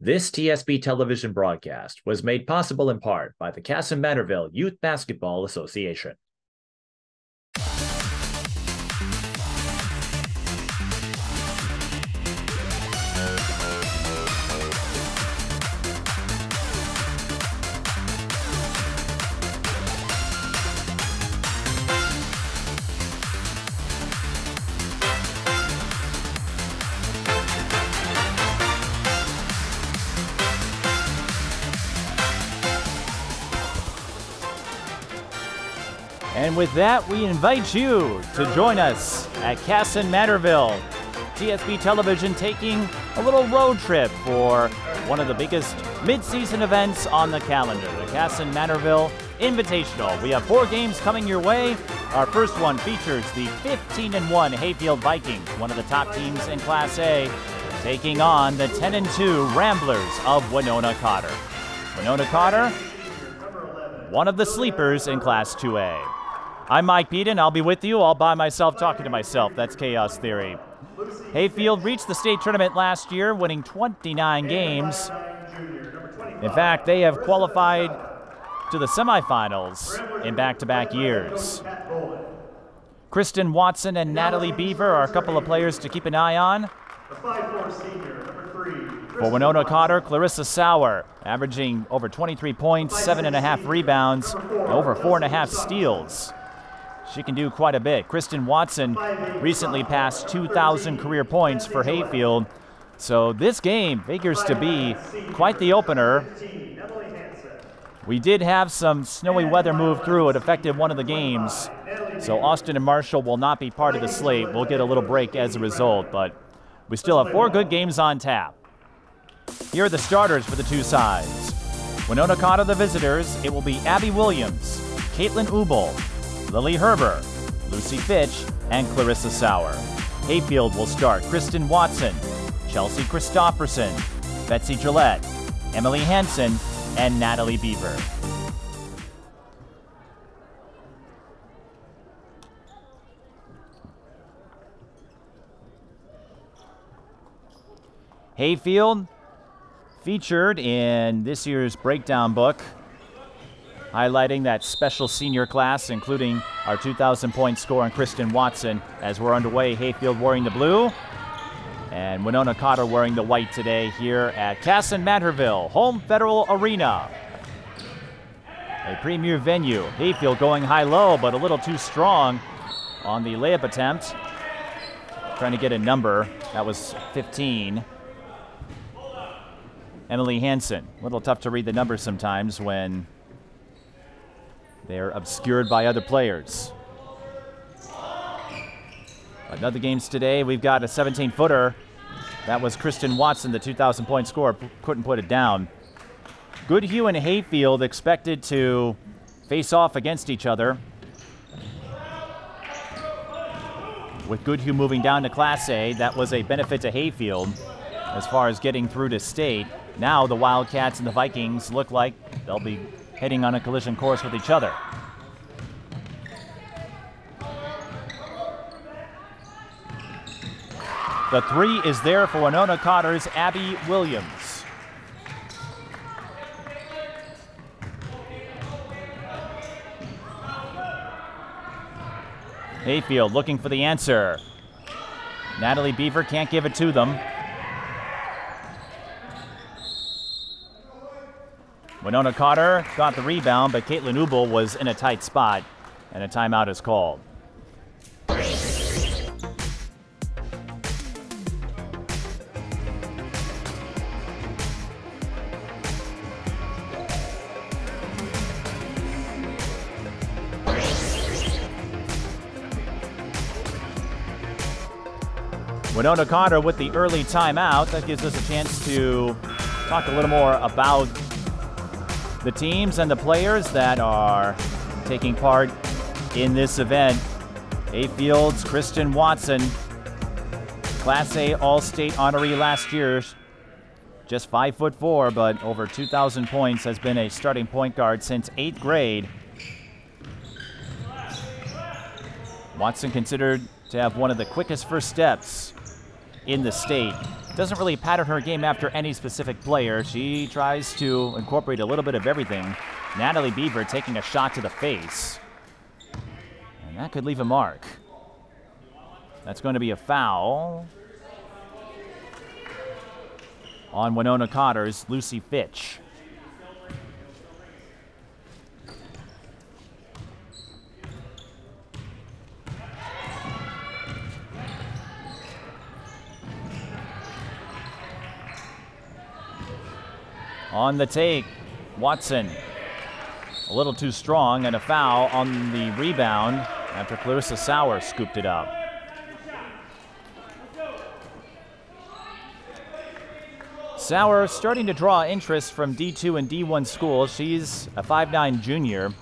This TSB television broadcast was made possible in part by the Kasson-Mantorville Youth Basketball Association. And with that, we invite you to join us at Kasson-Mantorville. TSB Television taking a little road trip for one of the biggest mid-season events on the calendar, the Kasson-Mantorville Invitational. We have 4 games coming your way. Our first one features the 15-1 Hayfield Vikings, one of the top teams in Class A, taking on the 10-2 Ramblers of Winona Cotter. Winona Cotter, one of the sleepers in Class 2A. I'm Mike Beaton. I'll be with you all by myself, talking to myself. That's Chaos Theory. Hayfield reached the state tournament last year, winning 29 games. In fact, they have qualified to the semifinals in back-to-back years. Kristen Watson and Natalie Beaver are a couple of players to keep an eye on. For Winona Cotter, Clarissa Sauer, averaging over 23 points, 7.5 rebounds, and over 4.5 steals. She can do quite a bit. Kristen Watson recently passed 2,000 career points for Hayfield. So this game figures to be quite the opener. We did have some snowy weather move through. It affected one of the games. So Austin and Marshall will not be part of the slate. We'll get a little break as a result, but we still have 4 good games on tap. Here are the starters for the two sides. Winona Cotter, the visitors, it will be Abby Williams, Caitlin Ubel, Lily Herber, Lucy Fitch, and Clarissa Sauer. Hayfield will start Kristen Watson, Chelsea Christopherson, Betsy Gillette, Emily Hansen, and Natalie Beaver. Hayfield featured in this year's breakdown book, highlighting that special senior class, including our 2,000-point scorer in Kristen Watson. As we're underway, Hayfield wearing the blue and Winona Cotter wearing the white today here at Kasson-Mantorville, Home Federal Arena. A premier venue. Hayfield going high-low, but a little too strong on the layup attempt. Trying to get a number. That was 15. Emily Hansen. A little tough to read the numbers sometimes when they're obscured by other players. Another games today, we've got a 17-footer. That was Kristen Watson, the 2,000-point scorer. Couldn't put it down. Goodhue and Hayfield expected to face off against each other, with Goodhue moving down to Class A. That was a benefit to Hayfield as far as getting through to state. Now the Wildcats and the Vikings look like they'll be heading on a collision course with each other. The 3 is there for Winona Cotter's Abby Williams. Hayfield looking for the answer. Natalie Beaver can't give it to them. Winona Cotter got the rebound, but Caitlin Ubel was in a tight spot, and a timeout is called. Winona Cotter with the early timeout. That gives us a chance to talk a little more about the teams and the players that are taking part in this event. Hayfield's Kristen Watson, Class A All-State honoree last year. Just 5'4", but over 2,000 points, has been a starting point guard since 8th grade. Watson considered to have one of the quickest first steps in the state. doesn't really pattern her game after any specific player. She tries to incorporate a little bit of everything. Natalie Beaver taking a shot to the face. And that could leave a mark. That's going to be a foul on Winona Cotter's Lucy Fitch. On the take, Watson a little too strong, and a foul on the rebound after Clarissa Sauer scooped it up. Sauer starting to draw interest from D2 and D1 schools. She's a 5'9" junior,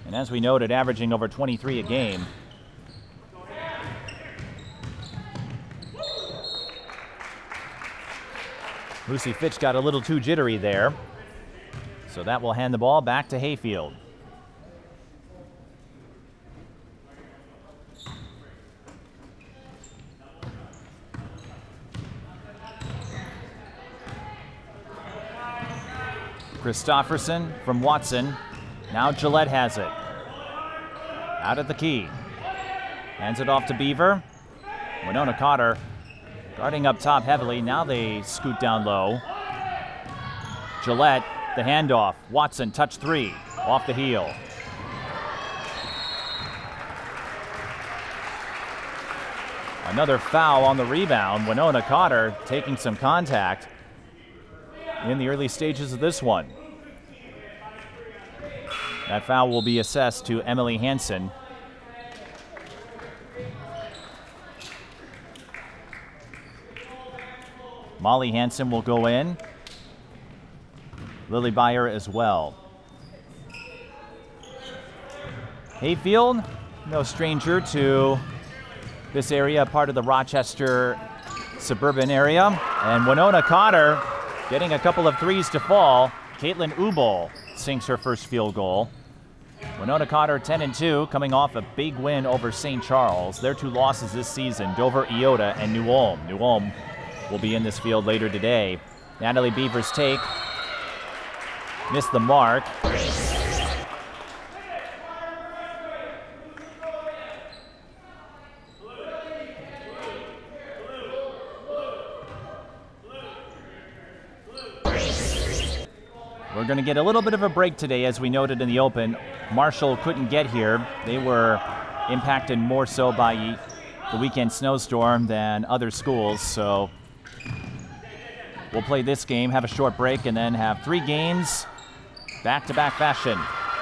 and as we noted, averaging over 23 a game. Lucy Fitch got a little too jittery there, so that will hand the ball back to Hayfield. Christofferson from Watson. Now Gillette has it. Out at the key. Hands it off to Beaver. Winona Cotter guarding up top heavily. Now they scoot down low. Gillette, the handoff. Watson, touch three. Off the heel. Another foul on the rebound. Winona Cotter taking some contact in the early stages of this one. That foul will be assessed to Emily Hansen. Molly Hansen will go in. Lily Byer as well. Hayfield, no stranger to this area, part of the Rochester suburban area. And Winona Cotter getting a couple of threes to fall. Caitlin Ubel sinks her first field goal. Winona Cotter 10-2, coming off a big win over St. Charles. Their two losses this season, Dover Iota and New Ulm. New Ulm will be in this field later today. Natalie Beaver's take missed the mark. We're going to get a little bit of a break today, as we noted in the open. Marshall couldn't get here. They were impacted more so by the weekend snowstorm than other schools, so we'll play this game, have a short break, and then have 3 games back-to-back fashion.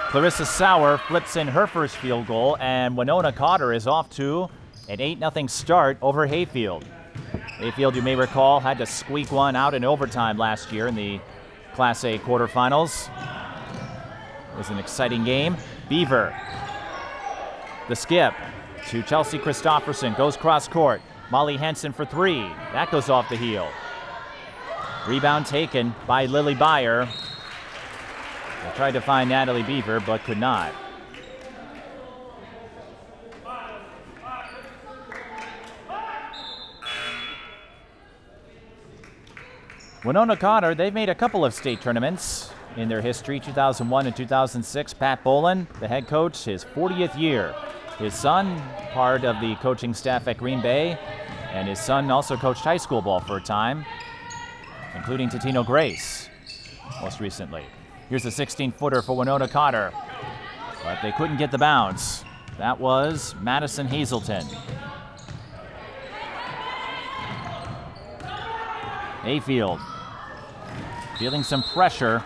Clarissa Sauer flips in her first field goal, and Winona Cotter is off to an 8-0 start over Hayfield. Hayfield, you may recall, had to squeak one out in overtime last year in the Class A quarterfinals. It was an exciting game. Beaver, the skip to Chelsea Christofferson, goes cross court. Molly Hansen for 3. That goes off the heel. Rebound taken by Lily Byer. They tried to find Natalie Beaver, but could not. Winona Cotter, they've made a couple of state tournaments in their history, 2001 and 2006. Pat Bowlin, the head coach, his 40th year. His son, part of the coaching staff at Green Bay, and his son also coached high school ball for a time, including Totino Grace most recently. Here's a 16-footer for Winona Cotter, but they couldn't get the bounce. That was Madison Hazelton. Hayfield feeling some pressure.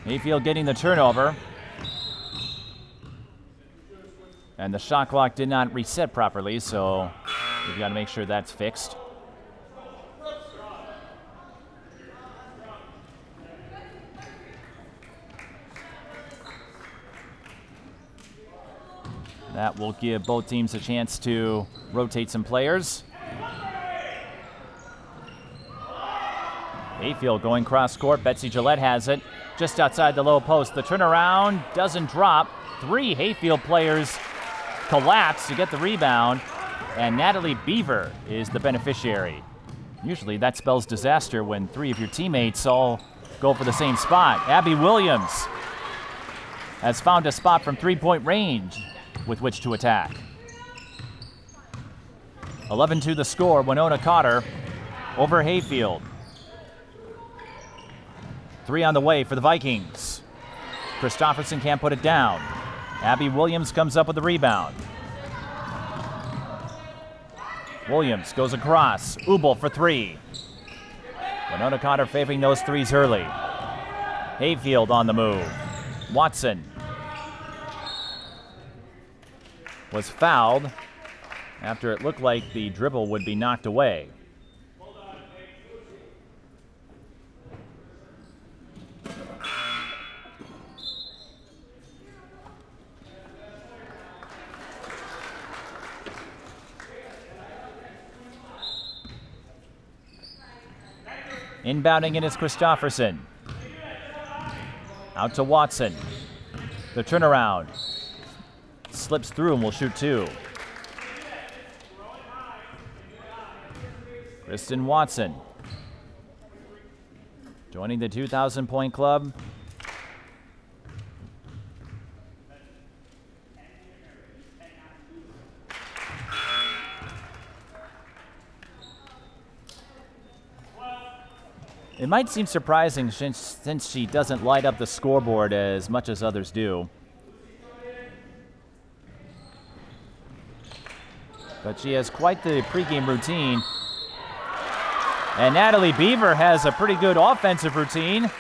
Hayfield getting the turnover. And the shot clock did not reset properly, so we've got to make sure that's fixed. That will give both teams a chance to rotate some players. Hayfield going cross court. Betsy Gillette has it just outside the low post. The turnaround doesn't drop. 3 Hayfield players collapse to get the rebound, and Natalie Beaver is the beneficiary. Usually that spells disaster when 3 of your teammates all go for the same spot. Abby Williams has found a spot from 3-point range with which to attack. 11-2 the score. Winona Cotter over Hayfield. 3 on the way for the Vikings. Christopherson can't put it down. Abby Williams comes up with the rebound. Williams goes across. Ubel for 3. Winona Cotter favoring those threes early. Hayfield on the move. Watson was fouled after it looked like the dribble would be knocked away. Inbounding it is Christopherson. Out to Watson. The turnaround. Slips through and will shoot 2. Kristen Watson joining the 2,000-point club. It might seem surprising since she doesn't light up the scoreboard as much as others do. But she has quite the pregame routine. And Natalie Beaver has a pretty good offensive routine.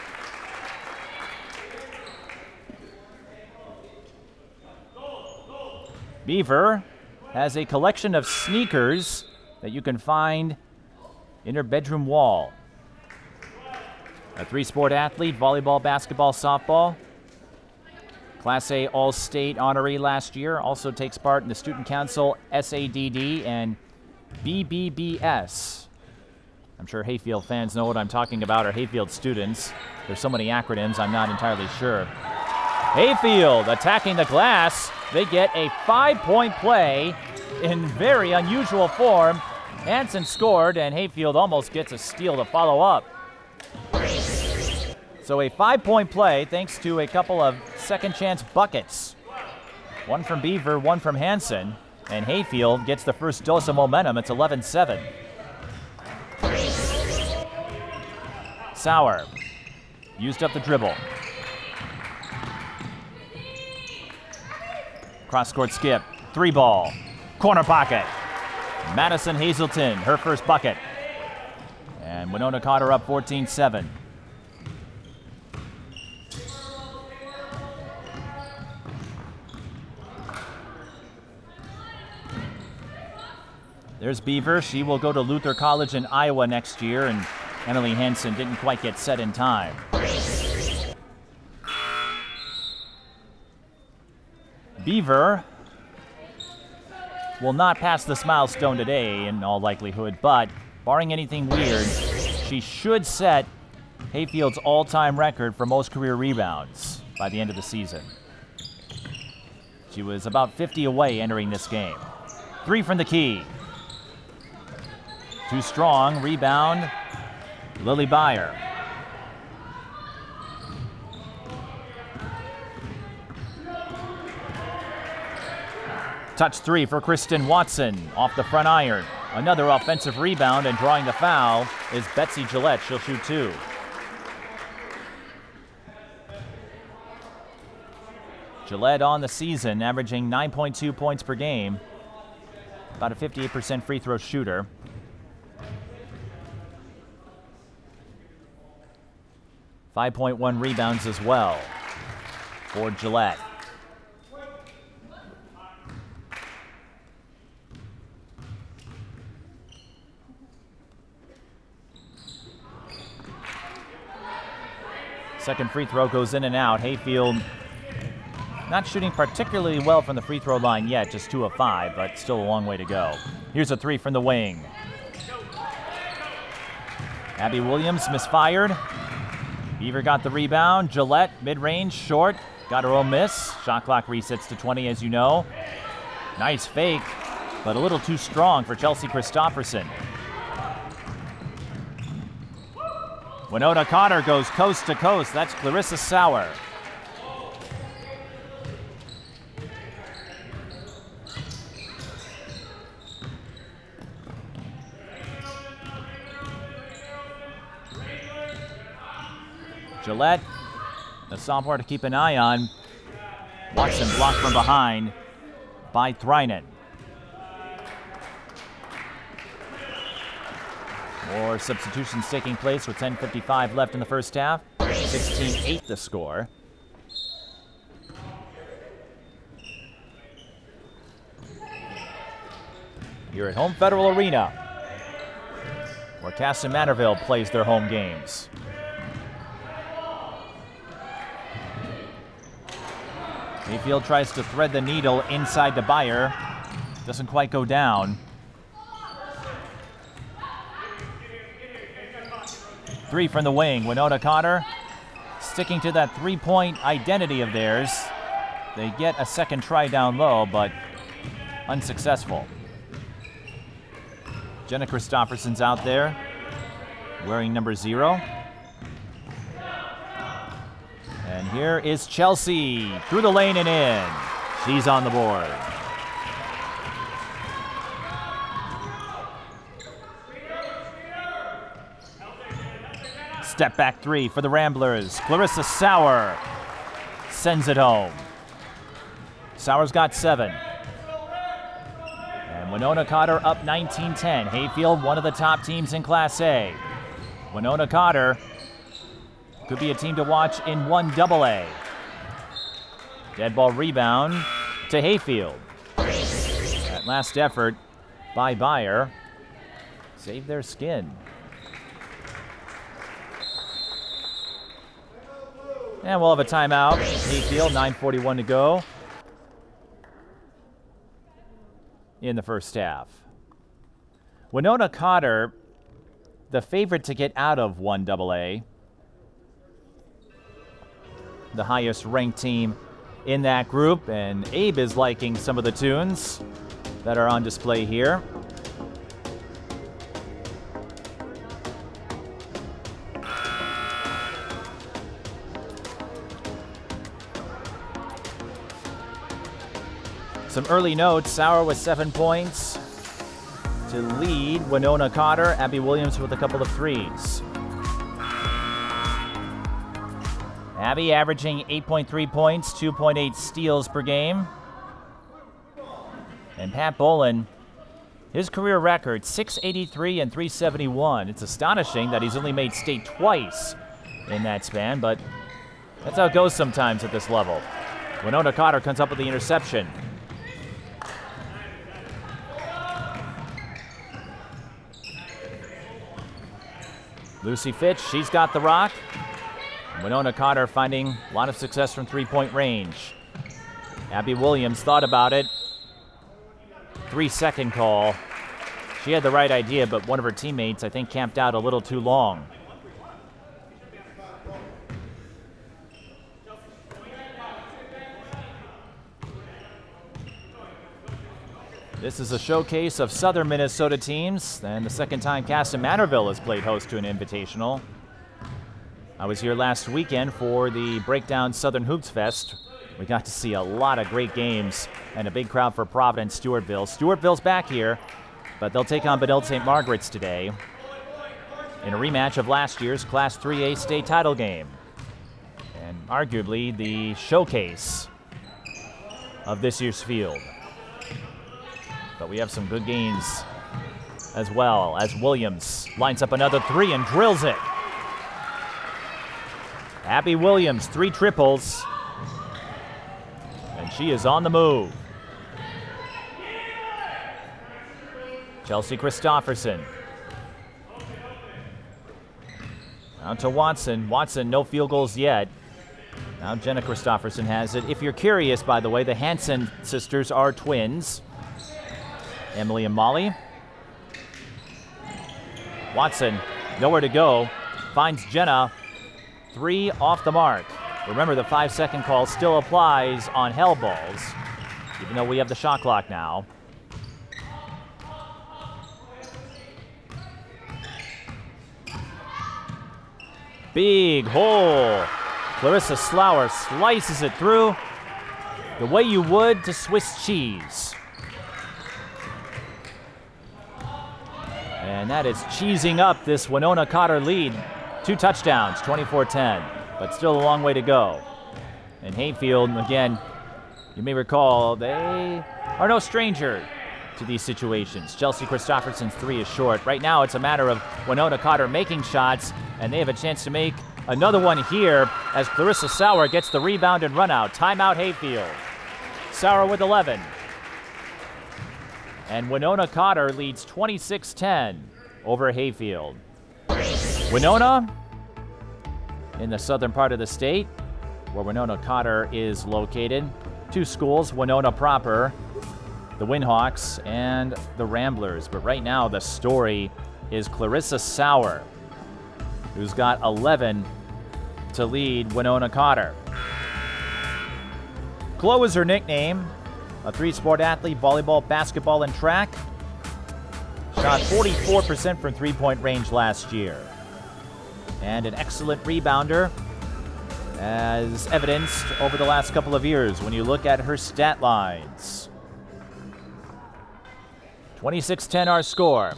Beaver has a collection of sneakers that you can find in her bedroom wall. A 3-sport athlete, volleyball, basketball, softball. Class A All-State honoree last year. Also takes part in the Student Council SADD and BBBS. I'm sure Hayfield fans know what I'm talking about, or Hayfield students. There's so many acronyms, I'm not entirely sure. Hayfield attacking the glass. They get a 5-point play in very unusual form. Hansen scored, and Hayfield almost gets a steal to follow up. So a 5-point play thanks to a couple of second chance buckets. One from Beaver, one from Hansen, and Hayfield gets the first dose of momentum. It's 11-7. Sauer used up the dribble. Cross-court skip, 3-ball, corner pocket. Madison Hazelton, her first bucket. And Winona Cotter up 14-7. There's Beaver. She will go to Luther College in Iowa next year, and Emily Hansen didn't quite get set in time. Beaver will not pass this milestone today in all likelihood, but barring anything weird, she should set Hayfield's all-time record for most career rebounds by the end of the season. She was about 50 away entering this game. 3 from the key. Too strong, rebound, Lily Byer. Touch 3 for Kristen Watson off the front iron. Another offensive rebound, and drawing the foul is Betsy Gillette. She'll shoot 2. Gillette on the season, averaging 9.2 points per game. About a 58% free throw shooter. 5.1 rebounds as well for Gillette. Second free throw goes in and out. Hayfield Not shooting particularly well from the free throw line yet, just 2 of 5, but still a long way to go. Here's a 3 from the wing. Abby Williams misfired. Beaver got the rebound. Gillette, mid-range, short. Got her own miss. Shot clock resets to 20, as you know. Nice fake, but a little too strong for Chelsea Christopherson. Winona Cotter goes coast to coast. That's Clarissa Sauer. Gillette, a sophomore to keep an eye on. Watson blocked from behind by Thrynen. More substitutions taking place with 10:55 left in the first half. 16-8 the score. Here at Home Federal Arena, where Kasson-Mantorville plays their home games. Hayfield tries to thread the needle inside to Beyer. Doesn't quite go down. 3 from the wing. Winona Cotter sticking to that three-point identity of theirs. They get a second try down low, but unsuccessful. Jenna Christopherson's out there wearing number 0. And here is Chelsea through the lane and in. She's on the board. Step back 3 for the Ramblers. Clarissa Sauer sends it home. Sauer's got 7. And Winona Cotter up 19-10. Hayfield, one of the top teams in Class A. Winona Cotter could be a team to watch in 1AA. Dead ball rebound to Hayfield. That last effort by Beyer saved their skin. And we'll have a timeout. Hayfield, 9:41 to go in the first half. Winona Cotter, the favorite to get out of 1AA. The highest ranked team in that group, and Abe is liking some of the tunes that are on display here. Some early notes. Sauer with 7 points to lead Winona Cotter. Abby Williams with a couple of threes. Abby averaging 8.3 points, 2.8 steals per game. And Pat Bowlin, his career record, 683 and 371. It's astonishing that he's only made state twice in that span, but that's how it goes sometimes at this level. Winona Cotter comes up with the interception. Lucy Fitch, she's got the rock. Winona Cotter finding a lot of success from three-point range. Abby Williams thought about it. 3-second call. She had the right idea, but one of her teammates, I think, camped out a little too long. This is a showcase of Southern Minnesota teams, and the second time Kasson-Mantorville has played host to an invitational. I was here last weekend for the Breakdown Southern Hoops Fest. We got to see a lot of great games and a big crowd for Providence, Stewartville. Stewartville's back here, but they'll take on Benilde St. Margaret's today in a rematch of last year's Class 3A state title game. And arguably the showcase of this year's field. But we have some good games as well, as Williams lines up another 3 and drills it. Abby Williams, 3 triples. And she is on the move. Chelsea Christopherson. Out to Watson. Watson, no field goals yet. Now Jenna Christopherson has it. If you're curious, by the way, the Hansen sisters are twins. Emily and Molly. Watson, nowhere to go. Finds Jenna. 3 off the mark. Remember, the 5-second call still applies on hell balls, even though we have the shot clock now. Big hole. Clarissa Sauer slices it through the way you would to Swiss cheese. And that is cheesing up this Winona Cotter lead. 2 touchdowns, 24-10, but still a long way to go. And Hayfield, again, you may recall, they are no stranger to these situations. Chelsea Christopherson's 3 is short. Right now, it's a matter of Winona Cotter making shots, and they have a chance to make another one here as Clarissa Sauer gets the rebound and run out. Timeout Hayfield. Sauer with 11. And Winona Cotter leads 26-10 over Hayfield. Winona, in the southern part of the state, where Winona Cotter is located. 2 schools, Winona proper, the Windhawks, and the Ramblers. But right now, the story is Clarissa Sauer, who's got 11 to lead Winona Cotter. Chloe is her nickname, a 3-sport athlete, volleyball, basketball, and track. Shot 44% from 3-point range last year. And an excellent rebounder, as evidenced over the last couple of years when you look at her stat lines. 26-10 our score.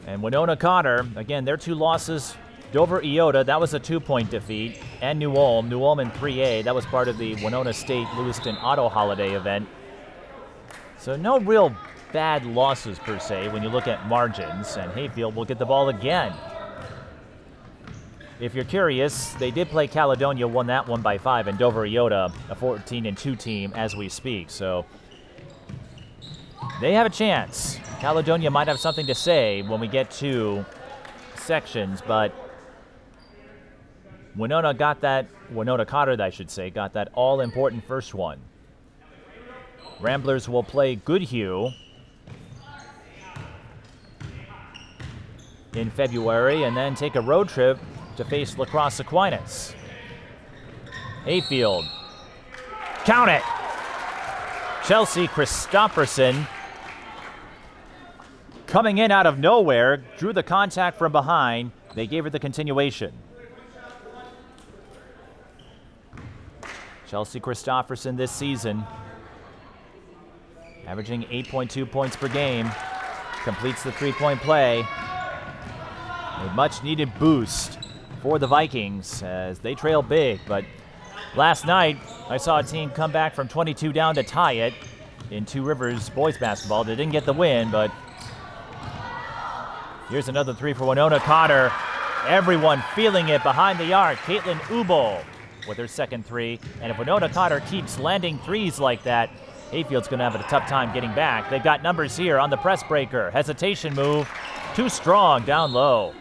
And Winona Cotter, again, their 2 losses, Dover Iota, that was a 2-point defeat, and New Ulm in 3A, that was part of the Winona State Lewiston Auto Holiday event. So no real bad losses per se when you look at margins, and Hayfield will get the ball again. If you're curious, they did play Caledonia, won that one by 5, and Dover Iota, a 14-2 team as we speak, so they have a chance. Caledonia might have something to say when we get to sections, but Winona Cotter, I should say, got that all-important first one. Ramblers will play Goodhue in February and then take a road trip to face La Crosse Aquinas. Hayfield, count it! Chelsea Christopherson, coming in out of nowhere, drew the contact from behind. They gave her the continuation. Chelsea Christopherson this season, averaging 8.2 points per game, completes the 3-point play. A much-needed boost for the Vikings as they trail big, but last night I saw a team come back from 22 down to tie it in Two Rivers boys basketball. They didn't get the win, but here's another 3 for Winona Cotter. Everyone feeling it behind the arc. Caitlin Ubel with her second 3, and if Winona Cotter keeps landing 3s like that, Hayfield's going to have a tough time getting back. They've got numbers here on the press breaker. Hesitation move, too strong down low.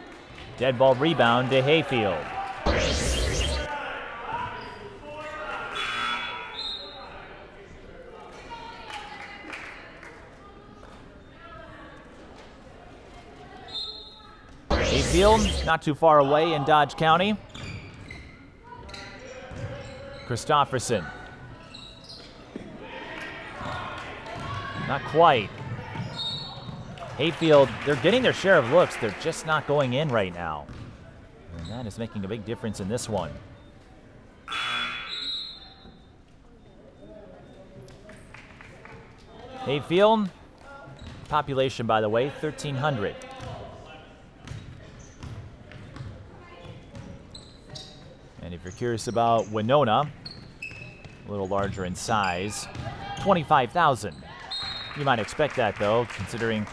Dead ball rebound to Hayfield. Hayfield, not too far away in Dodge County. Christopherson. Not quite. Hayfield, they're getting their share of looks. They're just not going in right now. And that is making a big difference in this one. Hayfield, population, by the way, 1,300. And if you're curious about Winona, a little larger in size, 25,000. You might expect that, though, considering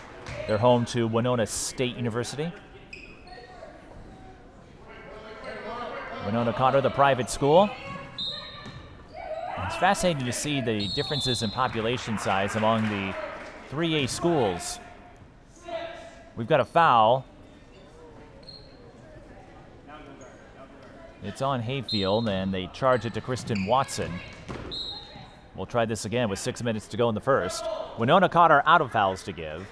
they're home to Winona State University. Winona Cotter, the private school. It's fascinating to see the differences in population size among the 3A schools. We've got a foul. It's on Hayfield, and they charge it to Kristen Watson. We'll try this again with 6 minutes to go in the first. Winona Cotter out of fouls to give.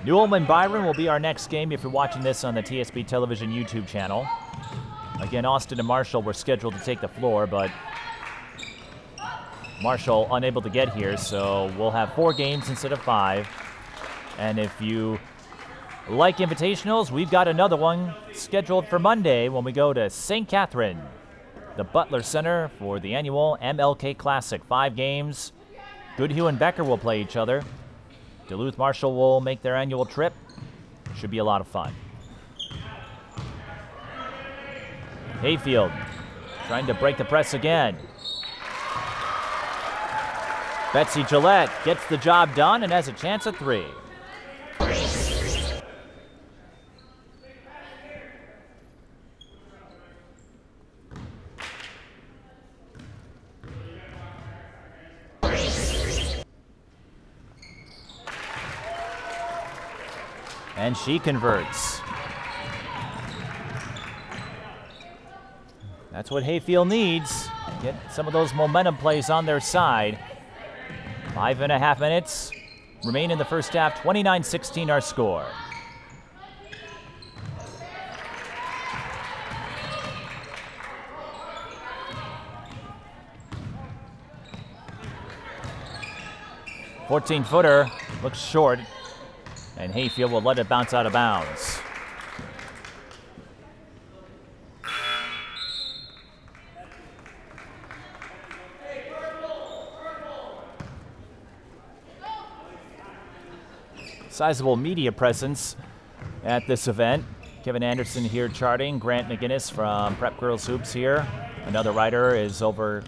New Ulm Byron will be our next game if you're watching this on the TSB Television YouTube channel. Again, Austin and Marshall were scheduled to take the floor, but Marshall unable to get here, so we'll have 4 games instead of 5. And if you like invitationals, we've got another one scheduled for Monday when we go to St. Catherine, the Butler Center, for the annual MLK Classic. 5 games. Goodhue and Becker will play each other. Duluth Marshall will make their annual trip. Should be a lot of fun. Hayfield trying to break the press again. Betsy Gillette gets the job done and has a chance at 3. And she converts. That's what Hayfield needs. Get some of those momentum plays on their side. 5.5 minutes remain in the first half. 29-16 our score. "14-footer looks short, and Hayfield will let it bounce out of bounds. Sizable media presence at this event. Kevin Anderson here charting. Grant McGinnis from Prep Girls Hoops here. Another writer is over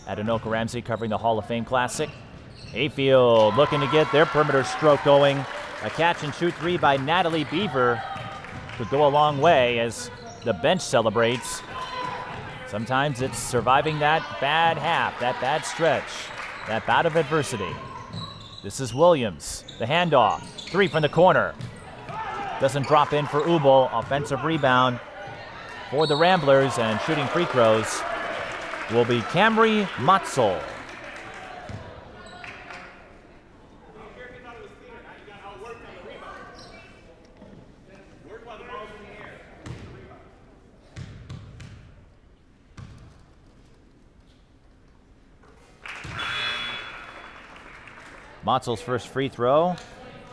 at Anoka Ramsey covering the Hall of Fame Classic. Hayfield looking to get their perimeter stroke going. A catch-and-shoot 3 by Natalie Beaver could go a long way as the bench celebrates. Sometimes it's surviving that bad half, that bad stretch, that bout of adversity. This is Williams, the handoff. 3 from the corner. Doesn't drop in for Ubel. Offensive rebound for the Ramblers, and shooting free throws will be Camry Matzel. Matzel's first free throw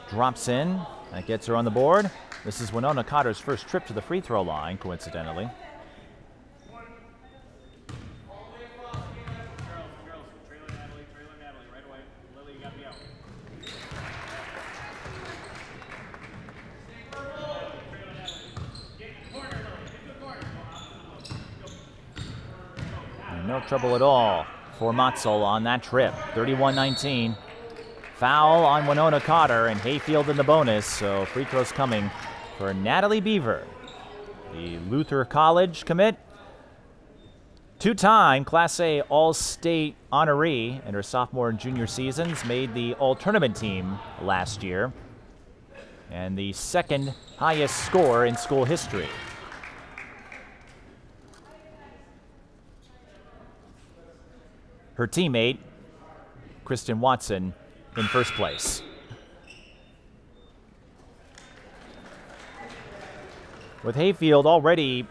drops in. That gets her on the board. This is Winona Cotter's first trip to the free throw line, coincidentally. And no trouble at all for Matzel on that trip. 31-19. Foul on Winona Cotter, and Hayfield in the bonus, so free throws coming for Natalie Beaver, the Luther College commit. 2-time Class A All-State honoree in her sophomore and junior seasons, made the All-Tournament team last year, and the second highest score in school history. Her teammate, Kristen Watson, in first place. With Hayfield already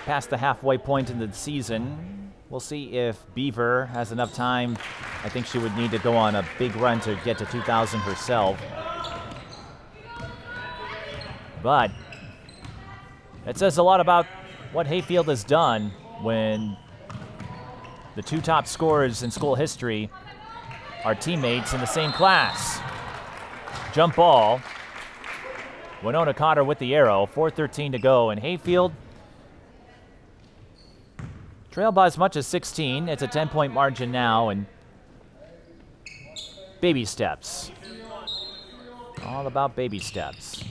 past the halfway point in the season, we'll see if Beaver has enough time. I think she would need to go on a big run to get to 2,000 herself. But it says a lot about what Hayfield has done when the 2 top scorers in school history are teammates in the same class. Jump ball. Winona Cotter with the arrow. 4:13 to go, and Hayfield trailed by as much as 16. It's a 10-point margin now, and baby steps. All about baby steps.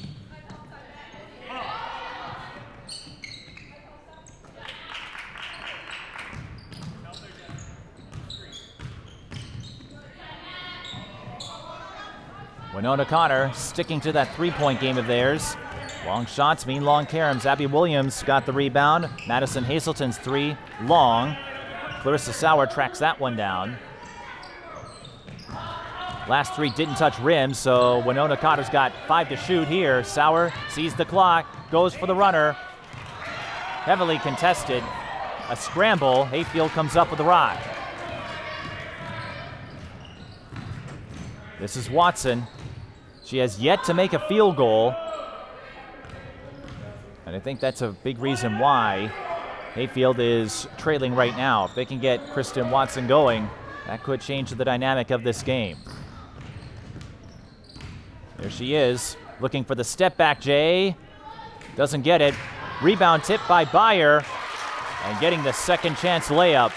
Winona Cotter sticking to that 3-point game of theirs. Long shots mean long caroms. Abby Williams got the rebound. Madison Hazelton's three, long. Clarissa Sauer tracks that one down. Last three didn't touch rim, so Winona Cotter's got 5 to shoot here. Sauer sees the clock, goes for the runner. Heavily contested. A scramble. Hayfield comes up with the rock. This is Watson. She has yet to make a field goal. And I think that's a big reason why Hayfield is trailing right now. If they can get Kristen Watson going, that could change the dynamic of this game. There she is, looking for the step back, Jay. Doesn't get it. Rebound tipped by Beyer. And getting the second chance layup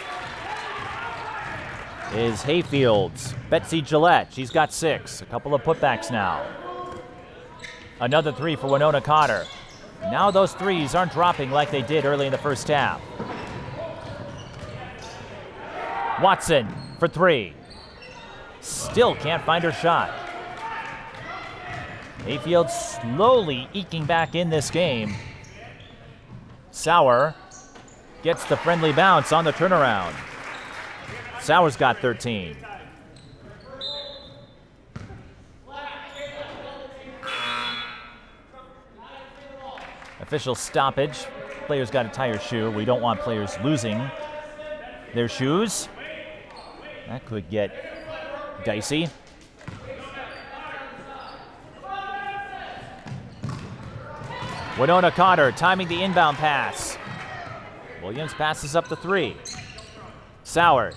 is Hayfield's Betsy Gillette. She's got 6. A couple of putbacks now. Another 3 for Winona Cotter. Now those threes aren't dropping like they did early in the first half. Watson for 3. Still can't find her shot. Hayfield slowly eking back in this game. Sauer gets the friendly bounce on the turnaround. Sauer's got 13. Official stoppage. Players got to tie her shoe. We don't want players losing their shoes. That could get dicey. Winona Cotter timing the inbound pass. Williams passes up the 3. Sauer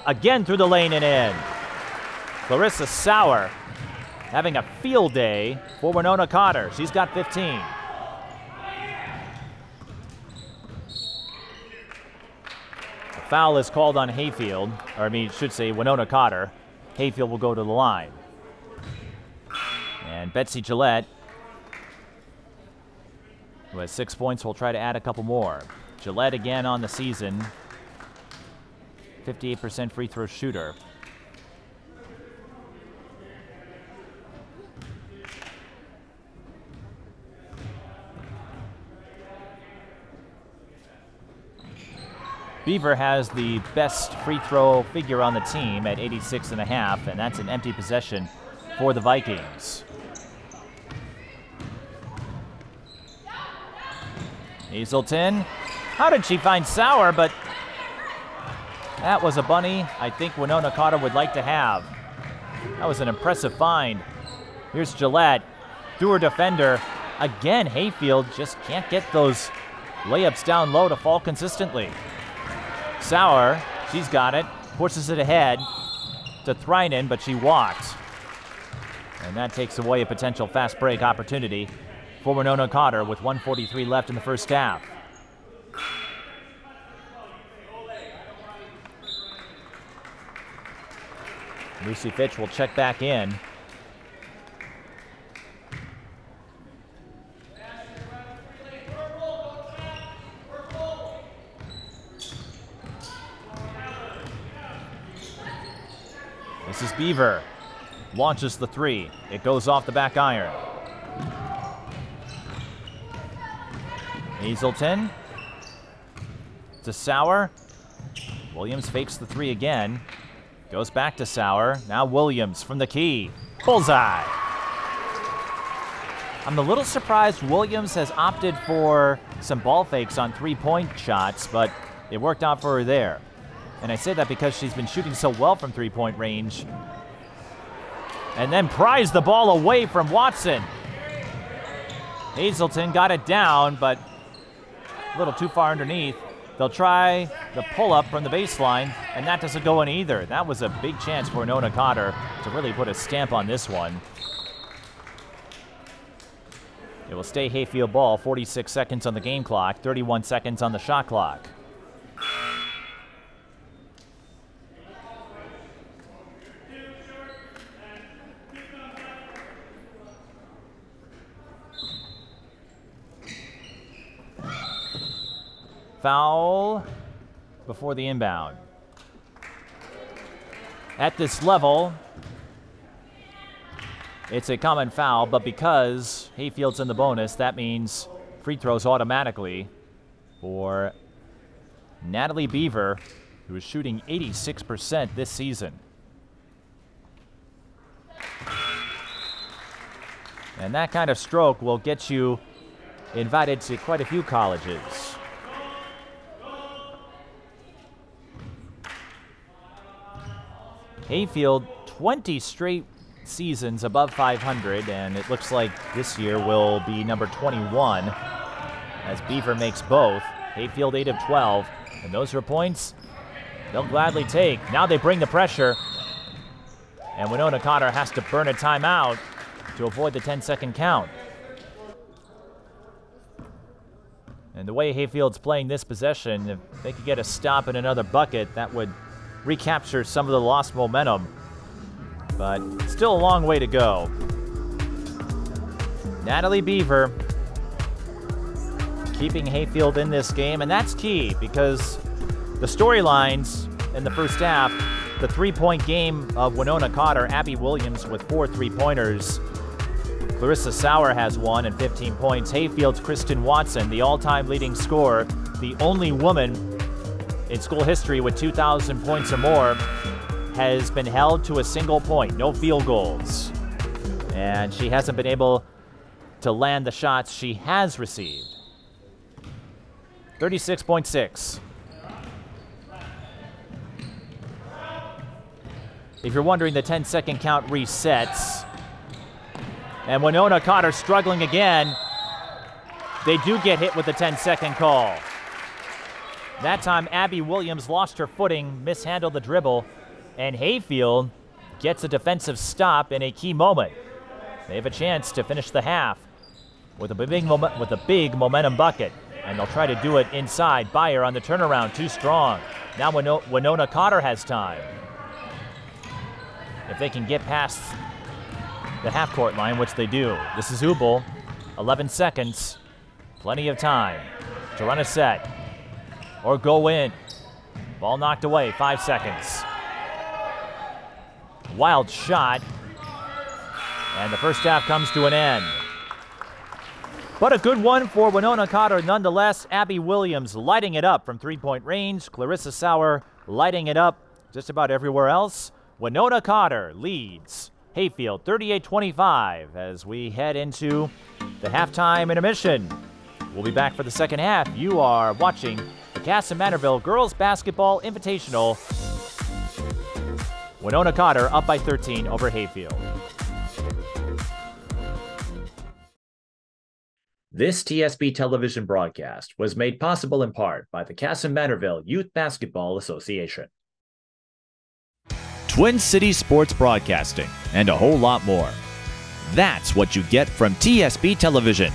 again through the lane and in. Clarissa Sauer having a field day for Winona Cotter. She's got 15. A foul is called on Hayfield, or I should say Winona Cotter. Hayfield will go to the line. And Betsy Gillette, who has 6 points, will try to add a couple more. Gillette again on the season, 58% free throw shooter. Beaver has the best free throw figure on the team at 86.5, and that's an empty possession for the Vikings. Hazelton, how did she find Sauer? But that was a bunny I think Winona Cotter would like to have. That was an impressive find. Here's Gillette through her defender. Again, Hayfield just can't get those layups down low to fall consistently. Sauer, she's got it, pushes it ahead to Thrynen, but she walked. And that takes away a potential fast break opportunity for Winona Cotter with 1:43 left in the first half. Lucy Fitch will check back in. This is Beaver. Launches the 3. It goes off the back iron. Hazelton to Sauer. Williams fakes the 3 again. Goes back to Sauer. Now Williams from the key. Bullseye. I'm a little surprised Williams has opted for some ball fakes on 3-point shots, but it worked out for her there. And I say that because she's been shooting so well from 3-point range. And then pries the ball away from Watson. Hazelton got it down, but a little too far underneath. They'll try the pull-up from the baseline, and that doesn't go in either. That was a big chance for Winona Cotter to really put a stamp on this one. It will stay Hayfield ball, 46 seconds on the game clock, 31 seconds on the shot clock. Foul before the inbound. At this level, It's a common foul, but because Hayfield's in the bonus, that means free throws automatically for Natalie Beaver, who is shooting 86% this season. And that kind of stroke will get you invited to quite a few colleges. Hayfield, 20 straight seasons above 500, and it looks like this year will be number 21 as Beaver makes both. Hayfield 8 of 12, and those are points they'll gladly take. Now they bring the pressure, and Winona Cotter has to burn a timeout to avoid the 10-second count. And the way Hayfield's playing this possession, if they could get a stop and another bucket, that would recapture some of the lost momentum. But still a long way to go. Natalie Beaver keeping Hayfield in this game, and that's key because the storylines in the first half, the three-point game of Winona Cotter, Abby Williams with 4 3-pointers. Clarissa Sauer has 1 and 15 points. Hayfield's Kristen Watson, the all-time leading scorer, the only woman in school history with 2,000 points or more, has been held to a single point, no field goals. And she hasn't been able to land the shots she has received. 36.6. If you're wondering, the 10-second count resets. And Winona Cotter struggling again. They do get hit with the 10-second call. That time, Abby Williams lost her footing, mishandled the dribble, and Hayfield gets a defensive stop in a key moment. They have a chance to finish the half with a big momentum bucket, and they'll try to do it inside. Beyer on the turnaround, too strong. Now Winona Cotter has time. If they can get past the half-court line, which they do. This is Ubel, 11 seconds, plenty of time to run a set or go in. Ball knocked away, 5 seconds. Wild shot, and the first half comes to an end. But a good one for Winona Cotter nonetheless. Abby Williams lighting it up from three-point range. Clarissa Sauer lighting it up just about everywhere else. Winona Cotter leads Hayfield 38-25 as we head into the halftime intermission. We'll be back for the second half. You are watching the Kasson-Mantorville Girls Basketball Invitational. Winona Cotter up by 13 over Hayfield. This TSB television broadcast was made possible in part by the Kasson-Mantorville Youth Basketball Association. Twin Cities Sports Broadcasting, and a whole lot more. That's what you get from TSB Television.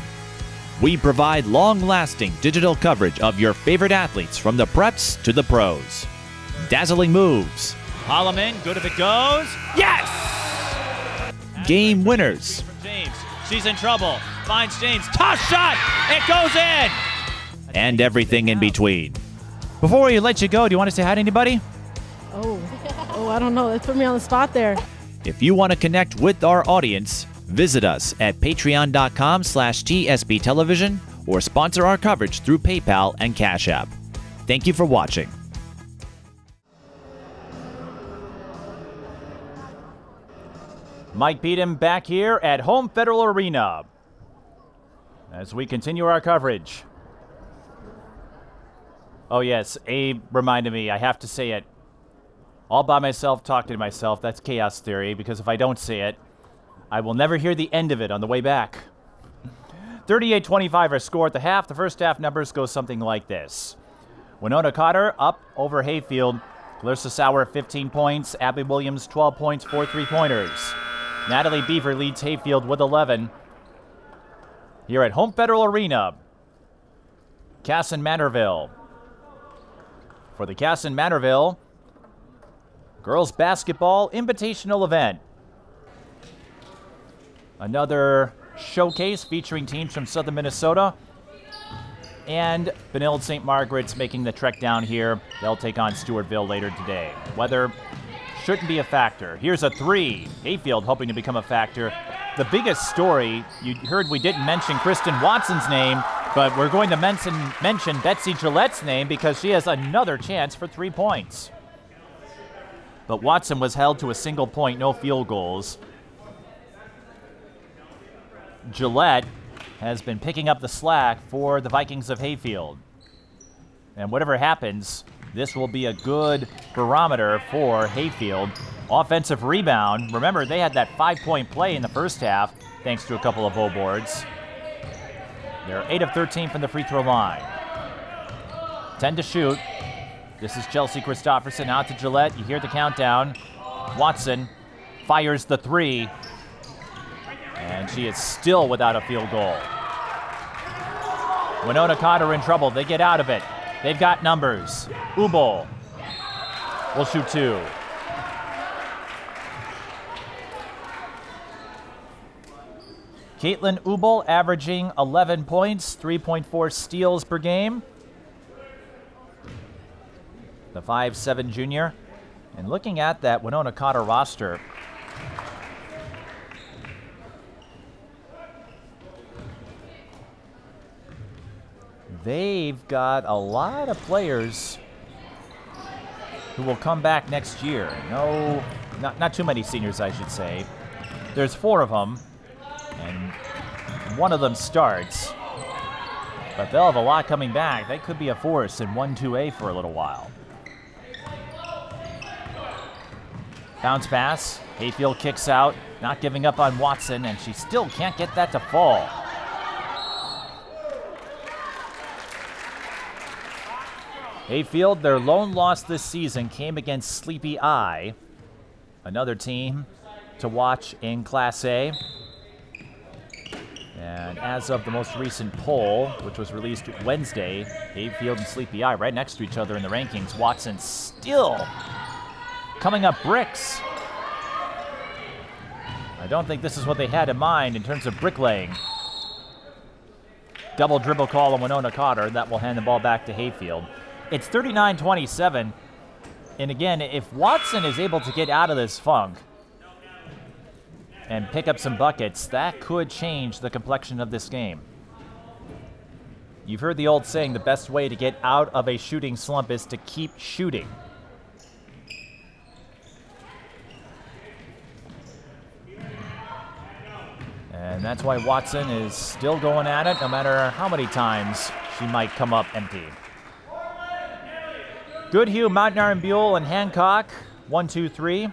We provide long-lasting digital coverage of your favorite athletes from the preps to the pros. Dazzling moves. Holloman, good if it goes. Yes! Game winners. From James. She's in trouble. Finds James. Toss shot! It goes in! And everything in between. Before we let you go, do you want to say hi to anybody? Oh, I don't know. Let's put me on the spot there. If you want to connect with our audience, visit us at patreon.com/TSB Television or sponsor our coverage through PayPal and Cash App. Thank you for watching. Mike Beaton back here at Home Federal Arena as we continue our coverage. Oh yes, Abe reminded me, I have to say it. All by myself, talking to myself. That's chaos theory, because if I don't say it, I will never hear the end of it on the way back. 38-25 our score at the half. The first half numbers go something like this. Winona Cotter up over Hayfield. Clarissa Sauer 15 points. Abby Williams 12 points, 4 3-pointers. Natalie Beaver leads Hayfield with 11. Here at Home Federal Arena, Kasson-Mantorville. For the Kasson-Mantorville Girls Basketball Invitational event. Another showcase featuring teams from southern Minnesota. And Benilde St. Margaret's making the trek down here. They'll take on Stewartville later today. Weather shouldn't be a factor. Here's a three. Hayfield hoping to become a factor. the biggest story, you heard we didn't mention Kristen Watson's name, but we're going to mention Betsy Gillette's name because she has another chance for 3 points. But Watson was held to a single point, no field goals. Gillette has been picking up the slack for the Vikings of Hayfield. And whatever happens, this will be a good barometer for Hayfield. Offensive rebound. Remember, they had that 5-point play in the first half, thanks to a couple of O boards. They're 8 of 13 from the free throw line. 10 to shoot. This is Chelsea Christopherson out to Gillette. You hear the countdown. Watson fires the 3. And she is still without a field goal. Winona Cotter in trouble. They get out of it. They've got numbers. Ubel will shoot 2. Caitlin Ubel averaging 11 points, 3.4 steals per game. The 5'7" junior. And looking at that Winona Cotter roster, they've got a lot of players who will come back next year. No, not too many seniors, I should say. There's 4 of them, and one of them starts. But they'll have a lot coming back. They could be a force in 1-2A for a little while. Bounce pass. Hayfield kicks out, not giving up on Watson, and she still can't get that to fall. Hayfield, their lone loss this season came against Sleepy Eye, another team to watch in Class A. And as of the most recent poll, which was released Wednesday, Hayfield and Sleepy Eye right next to each other in the rankings. Watson still coming up bricks. I don't think this is what they had in mind in terms of bricklaying. Double dribble call on Winona Cotter. That will hand the ball back to Hayfield. It's 39-27. And again, if Watson is able to get out of this funk and pick up some buckets, that could change the complexion of this game. You've heard the old saying, the best way to get out of a shooting slump is to keep shooting. And that's why Watson is still going at it, no matter how many times she might come up empty. Goodhue, Mount Iron Buell, and Hancock, 1, 2, 3.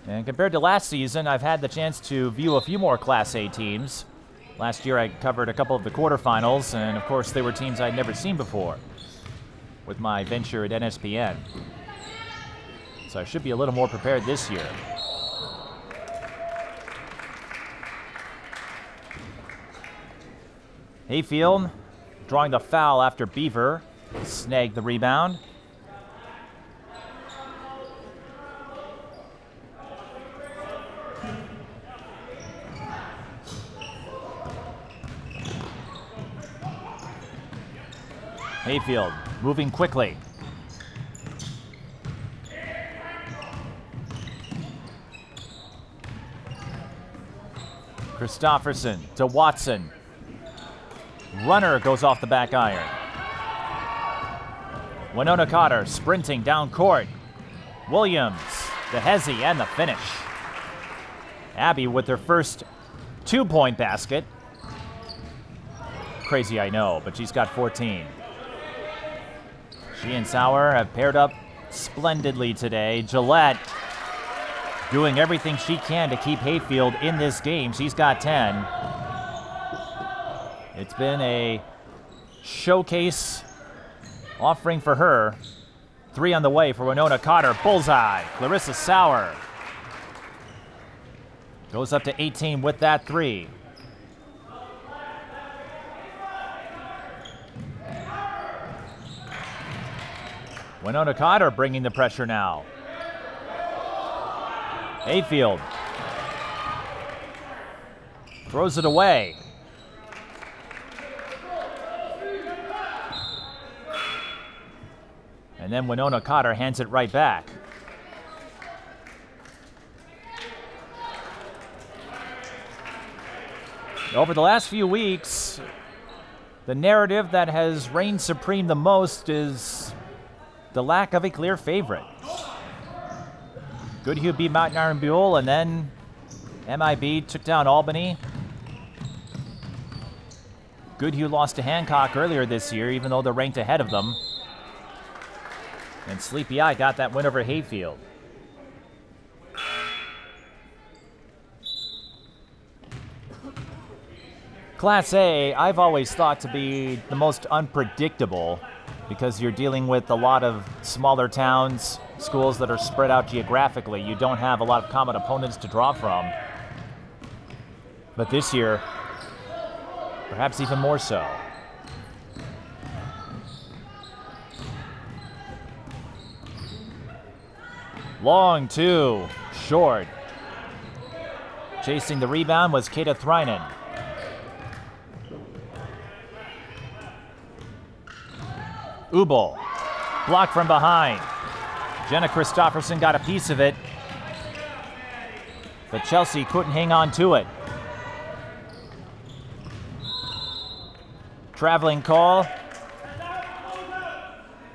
And compared to last season, I've had the chance to view a few more Class A teams. Last year I covered a couple of the quarterfinals, and of course they were teams I'd never seen before with my venture at NSPN. So I should be a little more prepared this year. Hayfield drawing the foul after Beaver snagged the rebound. Hayfield moving quickly. Christopherson to Watson. Runner goes off the back iron. Winona Cotter sprinting down court. Williams, the hezzy, and the finish. Abby with their first 2-point basket. Crazy, I know, but she's got 14. She and Sauer have paired up splendidly today. Gillette doing everything she can to keep Hayfield in this game. She's got 10. It's been a showcase offering for her. 3 on the way for Winona Cotter. Bullseye. Clarissa Sauer goes up to 18 with that 3. Winona Cotter bringing the pressure now. Hayfield throws it away. And then Winona Cotter hands it right back. Over the last few weeks, the narrative that has reigned supreme the most is the lack of a clear favorite. Goodhue beat Mount Iron Buell, and then MIB took down Albany. Goodhue lost to Hancock earlier this year, even though they're ranked ahead of them. And Sleepy Eye got that win over Hayfield. Class A, I've always thought to be the most unpredictable because you're dealing with a lot of smaller towns, schools that are spread out geographically. You don't have a lot of common opponents to draw from. But this year, perhaps even more so. Long two, short. Chasing the rebound was Kata Thrynen. Ubel, blocked from behind. Jenna Christofferson got a piece of it, but Chelsea couldn't hang on to it. Traveling call.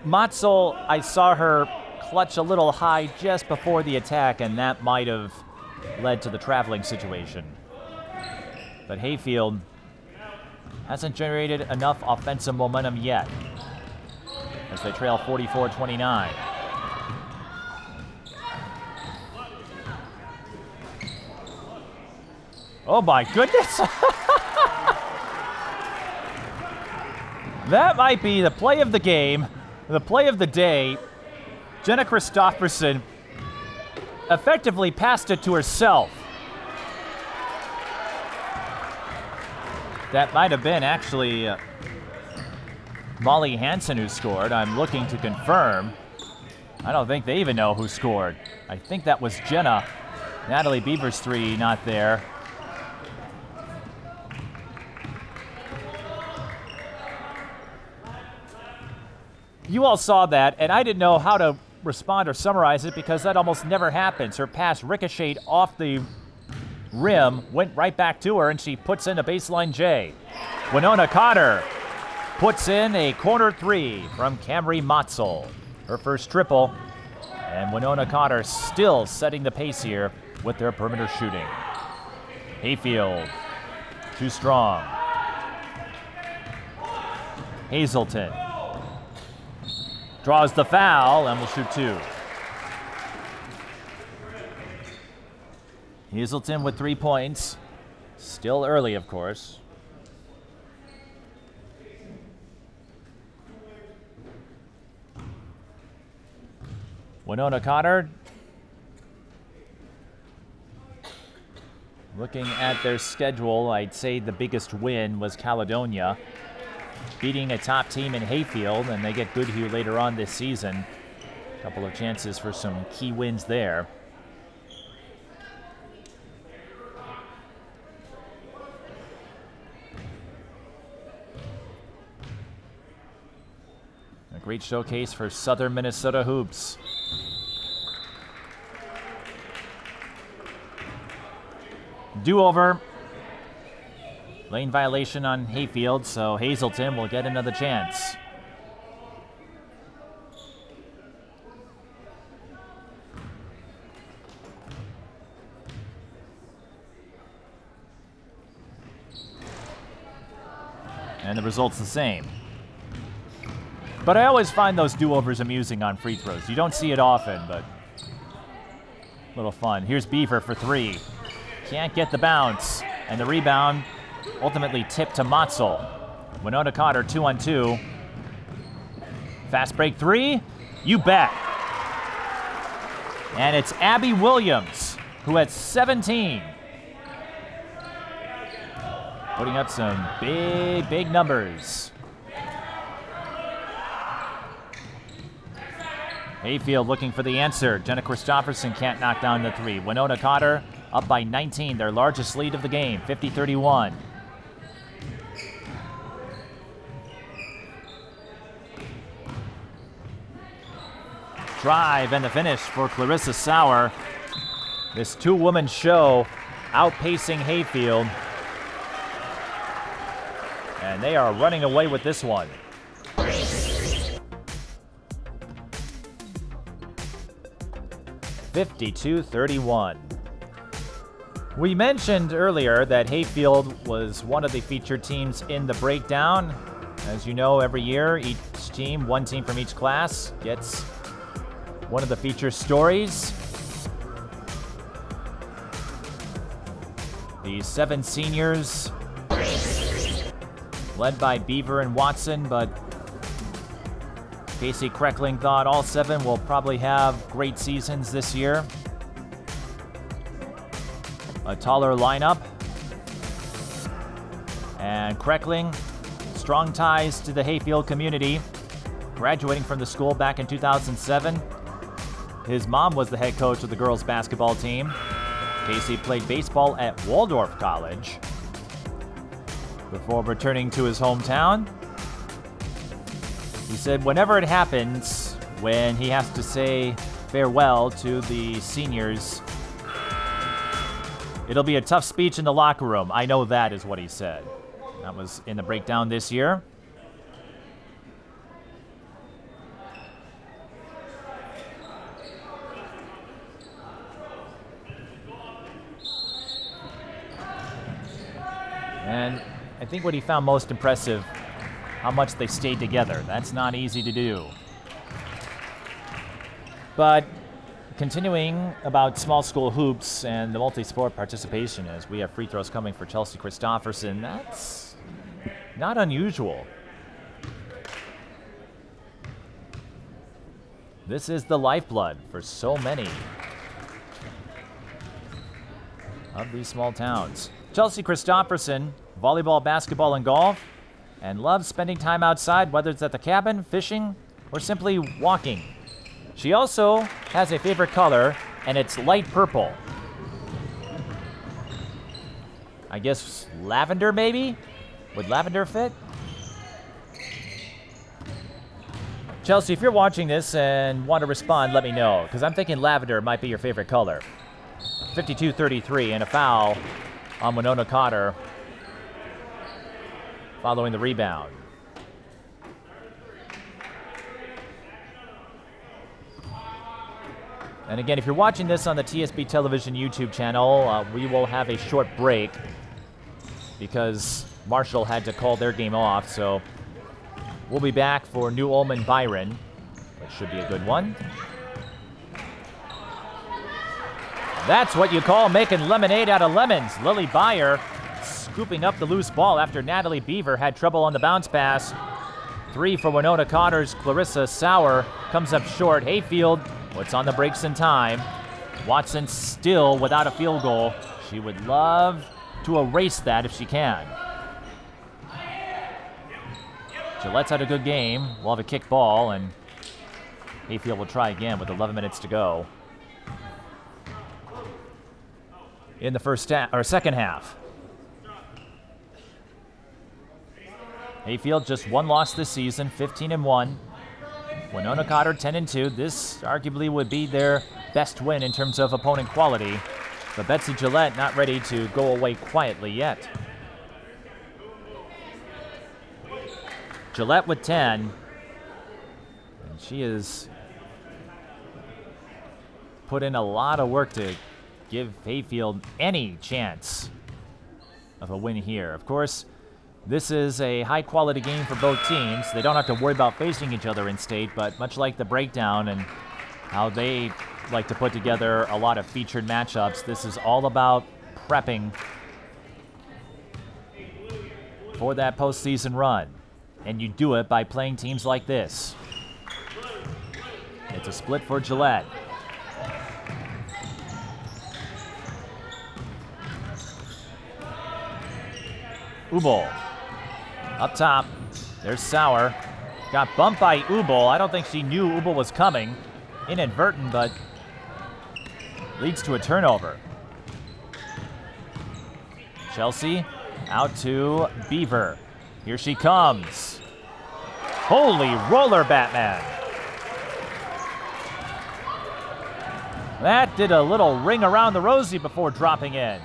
Matzel, I saw her clutch a little high just before the attack, and that might have led to the traveling situation. But Hayfield hasn't generated enough offensive momentum yet as they trail 44-29. Oh my goodness! That might be the play of the game, the play of the day. Jenna Christofferson effectively passed it to herself. That might have been actually Molly Hansen who scored. I'm looking to confirm. I don't think they even know who scored. I think that was Jenna. Natalie Beaver's three not there. You all saw that, and I didn't know how to respond or summarize it because that almost never happens. Her pass ricocheted off the rim, went right back to her, and she puts in a baseline J. Winona Cotter puts in a corner three from Camry Matzel. Her first triple, and Winona Cotter still setting the pace here with their perimeter shooting. Hayfield, too strong. Hazelton draws the foul and will shoot two. Hazelton with 3 points. Still early, of course. Winona Cotter. Looking at their schedule, I'd say the biggest win was Caledonia, beating a top team in Hayfield, and they get Goodhue later on this season. A couple of chances for some key wins there. A great showcase for Southern Minnesota hoops. Do-over. Lane violation on Hayfield, so Hazelton will get another chance. And the result's the same. But I always find those do-overs amusing on free throws. You don't see it often, but a little fun. Here's Beaver for three. Can't get the bounce, and the rebound ultimately tipped to Matzel. Winona Cotter 2-on-2. Fast break three, you bet. And it's Abby Williams, who had 17. Putting up some big numbers. Hayfield looking for the answer. Jenna Christofferson can't knock down the three. Winona Cotter up by 19, their largest lead of the game, 50-31. Drive and the finish for Clarissa Sauer. This two-woman show outpacing Hayfield. and they are running away with this one. (52-31). We mentioned earlier that Hayfield was one of the featured teams in the breakdown. As you know, every year, one team from each class gets one of the feature stories. The 7 seniors, led by Beaver and Watson, but Casey Kreckling thought all 7 will probably have great seasons this year. A taller lineup. And Kreckling, strong ties to the Hayfield community, graduating from the school back in 2007. His mom was the head coach of the girls basketball team. Casey played baseball at Waldorf College before returning to his hometown. He said whenever it happens, when he has to say farewell to the seniors, it'll be a tough speech in the locker room. I know that, is what he said. That was in the breakdown this year. And I think what he found most impressive, how much they stayed together. That's not easy to do. But continuing about small school hoops and the multi-sport participation, as we have free throws coming for Chelsea Christopherson, that's not unusual. This is the lifeblood for so many of these small towns. Chelsea Christopherson, volleyball, basketball, and golf, and loves spending time outside, whether it's at the cabin, fishing, or simply walking. She also has a favorite color, and it's light purple. I guess lavender, maybe? Would lavender fit? Chelsea, if you're watching this and want to respond, let me know, because I'm thinking lavender might be your favorite color. 52-33, and a foul on Winona Cotter following the rebound. And again, if you're watching this on the TSB Television YouTube channel, we will have a short break because Marshall had to call their game off, so we'll be back for New Ulm Byron, which should be a good one. That's what you call making lemonade out of lemons. Lily Byer scooping up the loose ball after Natalie Beaver had trouble on the bounce pass. 3 for Winona Cotter's Clarissa Sauer comes up short. Hayfield puts on the brakes in time. Watson still without a field goal. She would love to erase that if she can. Gillette's had a good game. We'll have a kick ball, and Hayfield will try again with 11 minutes to go in the second half. Hayfield just 1 loss this season, 15-1. Winona Cotter 10-2. This arguably would be their best win in terms of opponent quality. But Betsy Gillette not ready to go away quietly yet. Gillette with 10. And she has put in a lot of work to give Hayfield any chance of a win here. Of course, this is a high-quality game for both teams. They don't have to worry about facing each other in state, but much like the breakdown and how they like to put together a lot of featured matchups, this is all about prepping for that postseason run. And you do it by playing teams like this. It's a split for Gillette. Ubel up top. There's Sauer. Got bumped by Ubel. I don't think she knew Ubel was coming. Inadvertent, but leads to a turnover. Chelsea out to Beaver. Here she comes. Holy roller, Batman. That did a little ring around the rosy before dropping in.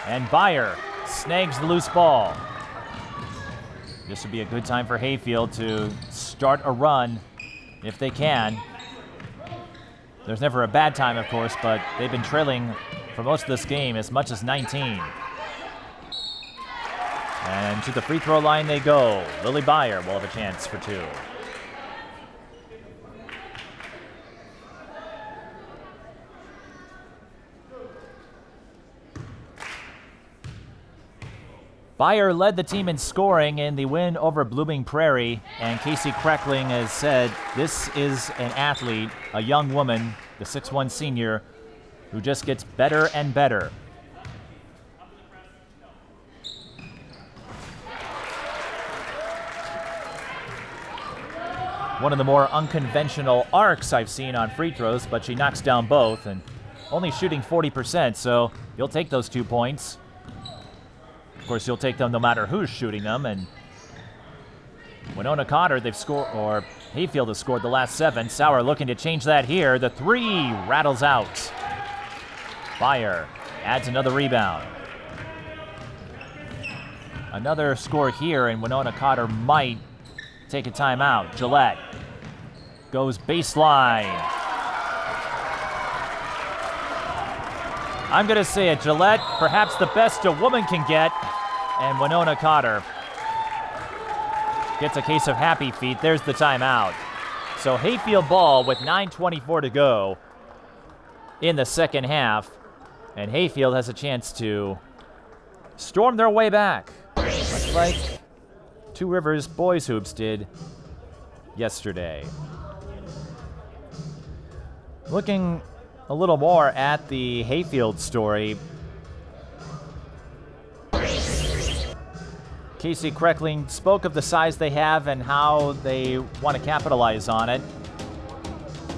And Byer snags the loose ball. This would be a good time for Hayfield to start a run if they can. There's never a bad time, of course, but they've been trailing for most of this game as much as 19. And to the free throw line they go. Lily Beyer will have a chance for 2. Beyer led the team in scoring in the win over Blooming Prairie, and Casey Kreckling has said this is an athlete, a young woman, the 6'1" senior, who just gets better and better. One of the more unconventional arcs I've seen on free throws, but she knocks down both and only shooting 40%, so you'll take those 2 points. Of course, you'll take them no matter who's shooting them. And Winona Cotter, they've scored, or Hayfield has scored the last 7. Sauer looking to change that here. The 3 rattles out. Beyer adds another rebound. Another score here, and Winona Cotter might take a timeout. Gillette goes baseline. I'm going to say it, Gillette, perhaps the best a woman can get, and Winona Cotter gets a case of happy feet. There's the timeout. So Hayfield ball with 9:24 to go in the second half, and Hayfield has a chance to storm their way back, much like Two Rivers boys hoops did yesterday. Looking a little more at the Hayfield story, Casey Kreckling spoke of the size they have and how they want to capitalize on it.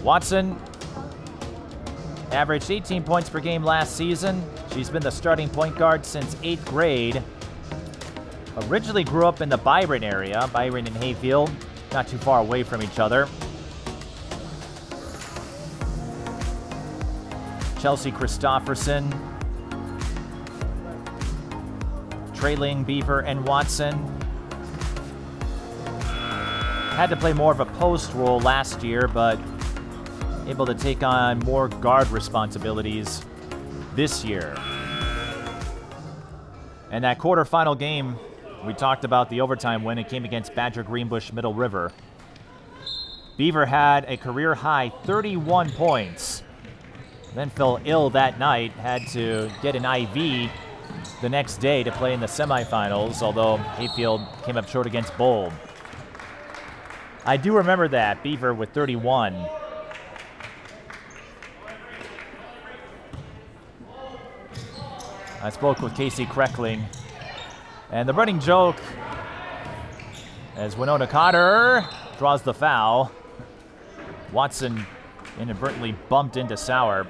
Watson averaged 18 points per game last season. She's been the starting point guard since 8th grade. Originally grew up in the Byron area, Byron and Hayfield, not too far away from each other. Chelsea Christopherson, trailing Beaver and Watson. Had to play more of a post role last year, but able to take on more guard responsibilities this year. And that quarterfinal game, we talked about the overtime win. It came against Badger Greenbush Middle River. Beaver had a career-high 31 points. Then fell ill that night, had to get an IV the next day to play in the semifinals, although Hayfield came up short against Bold. I do remember that, Beaver with 31. I spoke with Casey Kreckling, and the running joke, as Winona Cotter draws the foul, Watson inadvertently bumped into Sauer.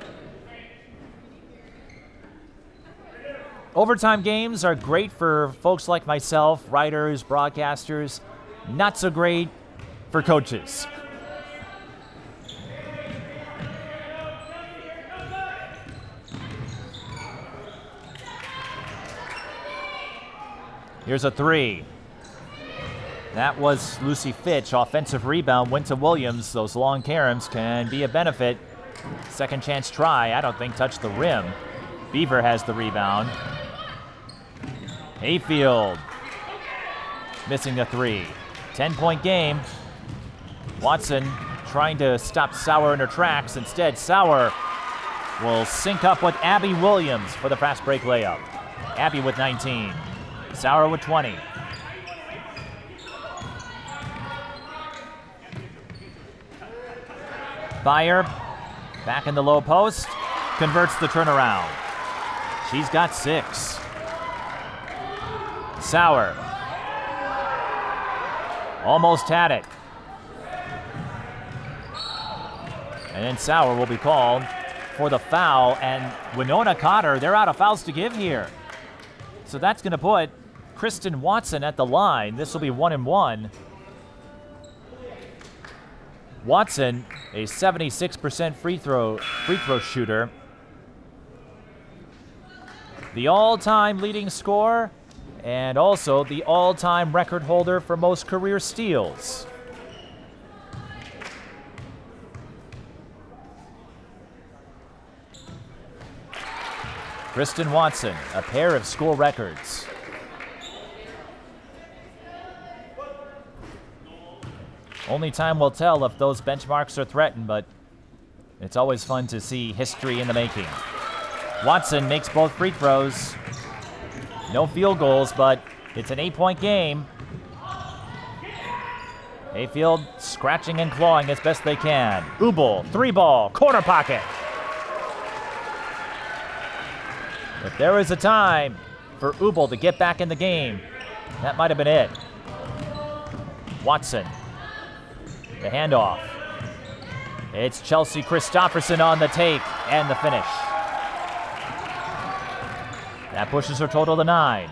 Overtime games are great for folks like myself, writers, broadcasters, not so great for coaches. Here's a 3. That was Lucy Fitch. Offensive rebound went to Williams. Those long caroms can be a benefit. Second chance try, I don't think touched the rim. Beaver has the rebound. Hayfield missing the 3. 10-point game. Watson trying to stop Sauer in her tracks. Instead, Sauer will sync up with Abby Williams for the fast break layup. Abby with 19. Sauer with 20. Beyer back in the low post, converts the turnaround. She's got 6. Sauer almost had it. And then Sauer will be called for the foul, and Winona Cotter, they're out of fouls to give here. So that's going to put Kristen Watson at the line. This will be 1-1. Watson, a 76% free throw shooter. The all-time leading scorer and also the all-time record holder for most career steals. Kristen Watson, a pair of school records. Only time will tell if those benchmarks are threatened, but it's always fun to see history in the making. Watson makes both free throws. No field goals, but it's an 8-point game. Hayfield scratching and clawing as best they can. Ubel, 3-ball, corner pocket. If there was a time for Ubel to get back in the game, that might have been it. Watson, the handoff. It's Chelsea Christopherson on the take and the finish. That pushes her total to 9.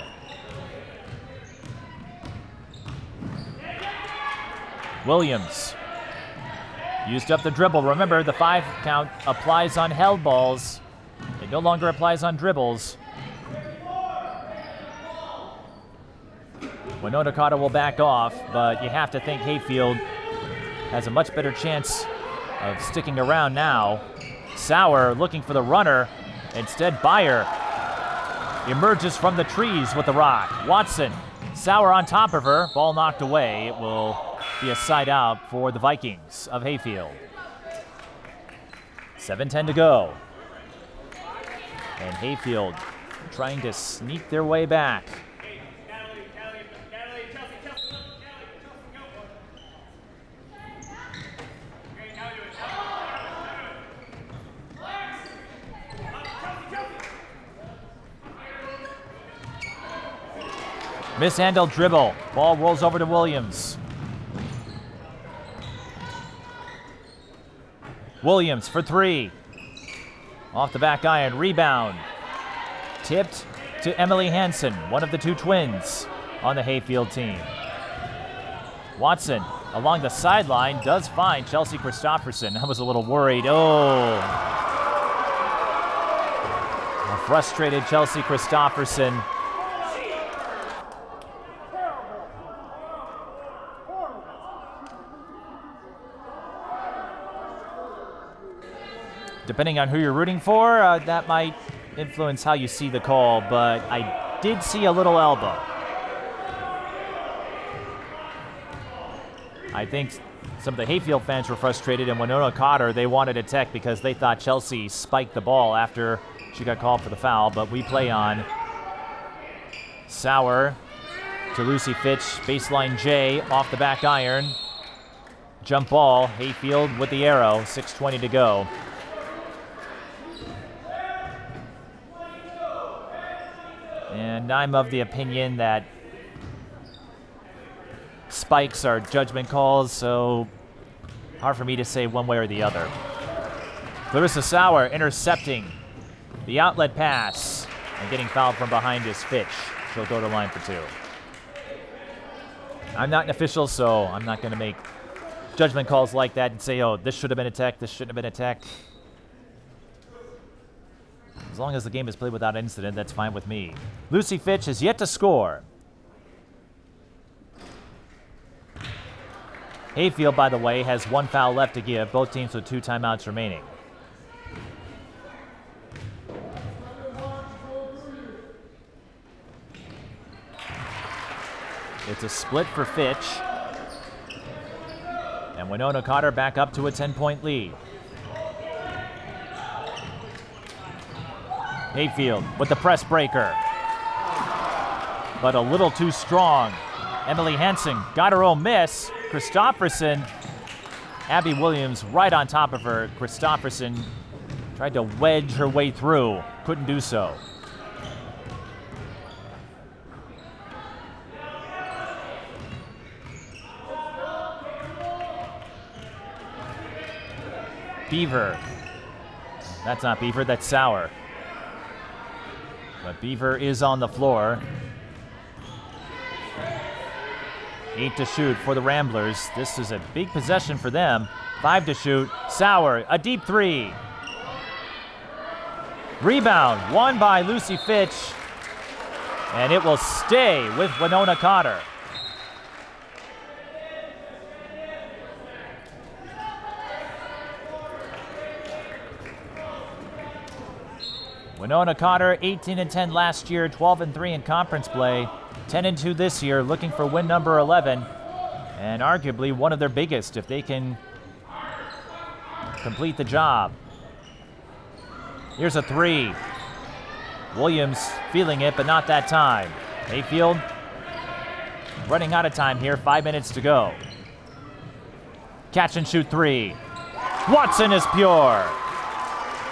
Williams used up the dribble. Remember, the 5 count applies on held balls. It no longer applies on dribbles. Winona Cotter will back off, but you have to think Hayfield has a much better chance of sticking around now. Sauer looking for the runner. Instead, Beaver emerges from the trees with the rock. Watson, Sauer on top of her. Ball knocked away. It will be a side out for the Vikings of Hayfield. 7:10 to go. And Hayfield trying to sneak their way back. Mishandled dribble. Ball rolls over to Williams. Williams for 3. Off the back iron, rebound. Tipped to Emily Hansen, one of the 2 twins on the Hayfield team. Watson along the sideline does find Chelsea Christopherson. I was a little worried. Oh. A frustrated Chelsea Christopherson. Depending on who you're rooting for, that might influence how you see the call, but I did see a little elbow. I think some of the Hayfield fans were frustrated, and Winona Cotter, they wanted a tech because they thought Chelsea spiked the ball after she got called for the foul, but we play on. Sauer to Lucy Fitch, baseline J, off the back iron. Jump ball, Hayfield with the arrow, 6:20 to go. And I'm of the opinion that spikes are judgment calls, so hard for me to say one way or the other. Clarissa Sauer intercepting the outlet pass and getting fouled from behind is Fitch. She'll go to line for 2. I'm not an official, so I'm not going to make judgment calls like that and say, oh, this should have been a tech, this shouldn't have been a tech. As long as the game is played without incident, that's fine with me. Lucy Fitch has yet to score. Hayfield, by the way, has 1 foul left to give, both teams with 2 timeouts remaining. It's a split for Fitch. And Winona Cotter back up to a 10-point lead. Hayfield with the press breaker. But a little too strong. Emily Hansen got her own miss. Christopherson, Abby Williams right on top of her. Christopherson tried to wedge her way through. Couldn't do so. Beaver. That's not Beaver, that's Sauer. But Beaver is on the floor. 8 to shoot for the Ramblers. This is a big possession for them. 5 to shoot. Sauer, a deep 3. Rebound, won by Lucy Fitch. And it will stay with Winona Cotter. Winona Cotter, 18-10 last year, 12-3 in conference play, 10-2 this year, looking for win number 11, and arguably one of their biggest if they can complete the job. Here's a three. Williams feeling it, but not that time. Hayfield running out of time here, 5 minutes to go. Catch and shoot three. Watson is pure.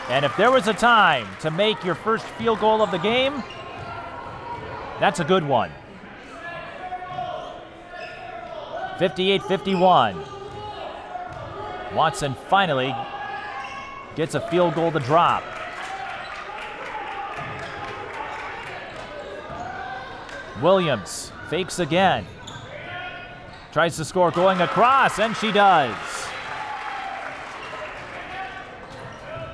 And if there was a time to make your first field goal of the game, that's a good one. 58-51. Watson finally gets a field goal to drop. Williams fakes again. Tries to score going across, and she does.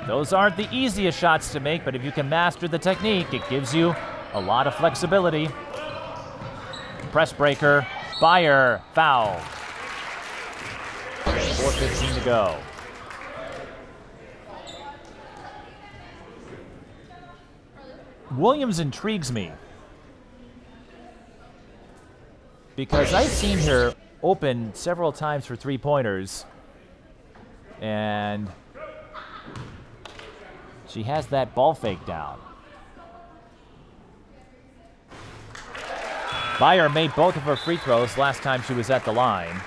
Those aren't the easiest shots to make, but if you can master the technique, it gives you a lot of flexibility. Press breaker, fire, foul. 4:15 to go. Williams intrigues me because I've seen her open several times for three-pointers, and she has that ball fake down. Beaver made both of her free throws last time she was at the line.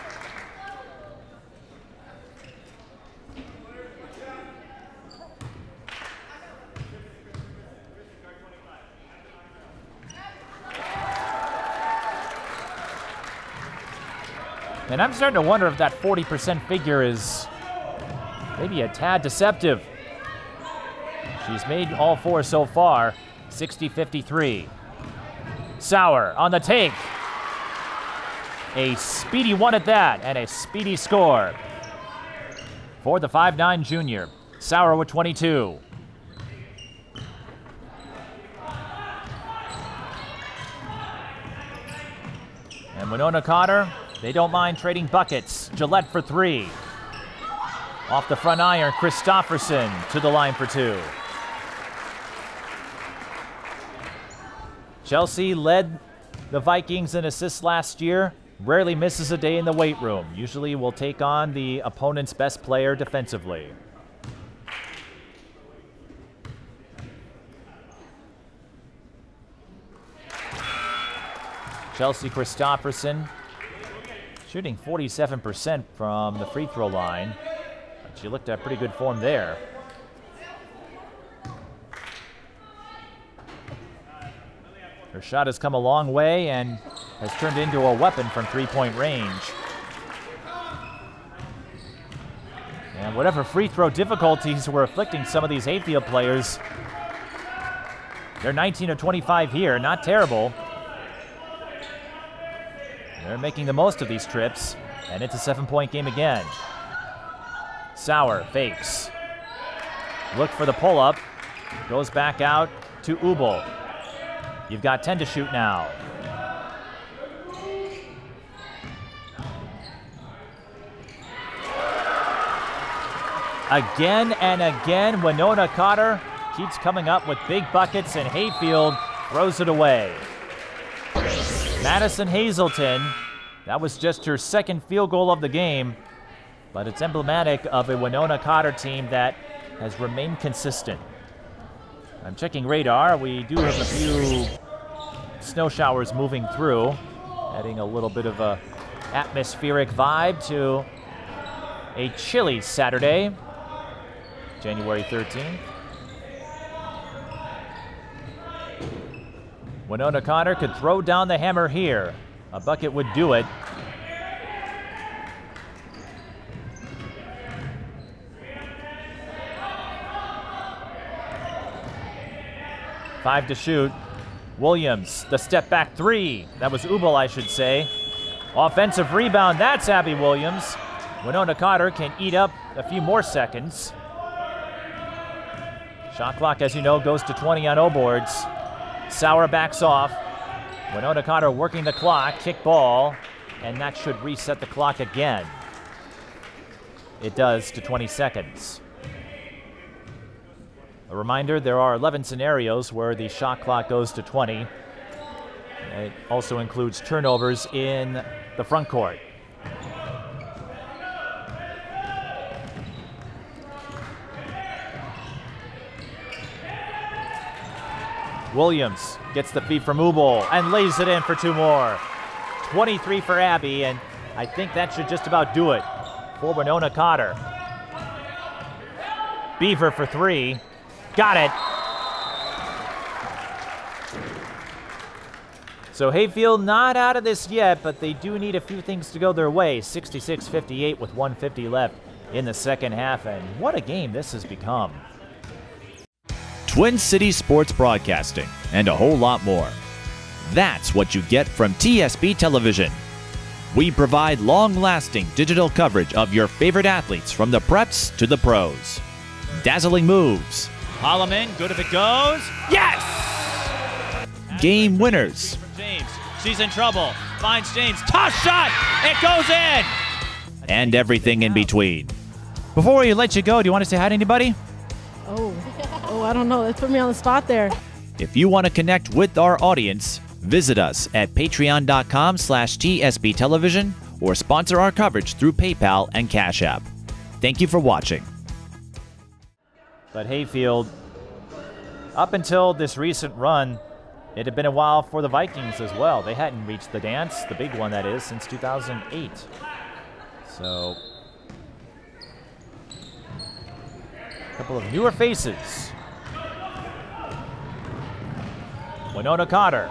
And I'm starting to wonder if that 40% figure is maybe a tad deceptive. She's made all four so far, 60-53. Sauer on the take. A speedy one at that, and a speedy score for the 5'9" junior. Sauer with 22. And Winona Cotter, they don't mind trading buckets. Gillette for three. Off the front iron, Christopherson to the line for two. Chelsea led the Vikings in assists last year. Rarely misses a day in the weight room. Usually will take on the opponent's best player defensively. Chelsea Christopherson shooting 47% from the free throw line. She looked at pretty good form there. Her shot has come a long way and has turned into a weapon from three-point range. And whatever free throw difficulties were afflicting some of these Hayfield players, they're 19 of 25 here, not terrible. They're making the most of these trips, and it's a 7-point game again. Sauer fakes. Look for the pull-up. Goes back out to Ubel. You've got 10 to shoot now. Again and again, Winona Cotter keeps coming up with big buckets, and Hayfield throws it away. Madison Hazelton, that was just her second field goal of the game, but it's emblematic of a Winona Cotter team that has remained consistent. I'm checking radar. We do have a few snow showers moving through, adding a little bit of a atmospheric vibe to a chilly Saturday, January 13th. Winona Cotter could throw down the hammer here. A bucket would do it. Five to shoot. Williams, the step back three. That was Ubel, I should say. Offensive rebound, that's Abby Williams. Winona Cotter can eat up a few more seconds. Shot clock, as you know, goes to 20 on O boards. Sauer backs off. Winona Cotter working the clock, kick ball, and that should reset the clock again. It does to 20 seconds. A reminder, there are 11 scenarios where the shot clock goes to 20. It also includes turnovers in the front court. Williams gets the feed from Ubel and lays it in for 2 more. 23 for Abby, and I think that should just about do it for Winona Cotter. Beaver for 3. Got it. So Hayfield not out of this yet, but they do need a few things to go their way. 66-58 with 1:50 left in the second half, and what a game this has become. Twin Cities Sports Broadcasting, and a whole lot more. That's what you get from TSB Television. We provide long-lasting digital coverage of your favorite athletes from the preps to the pros. Dazzling moves. Holloman, good if it goes. Yes! Game winners. James, she's in trouble. Finds James, toss shot, it goes in! And everything in between. Before we let you go, do you want to say hi to anybody? Oh, I don't know. Let's put me on the spot there. If you want to connect with our audience, visit us at patreon.com/TSB Television or sponsor our coverage through PayPal and Cash App. Thank you for watching. But Hayfield, up until this recent run, it had been a while for the Vikings as well. They hadn't reached the dance, the big one that is, since 2008. So, a couple of newer faces. Winona Cotter.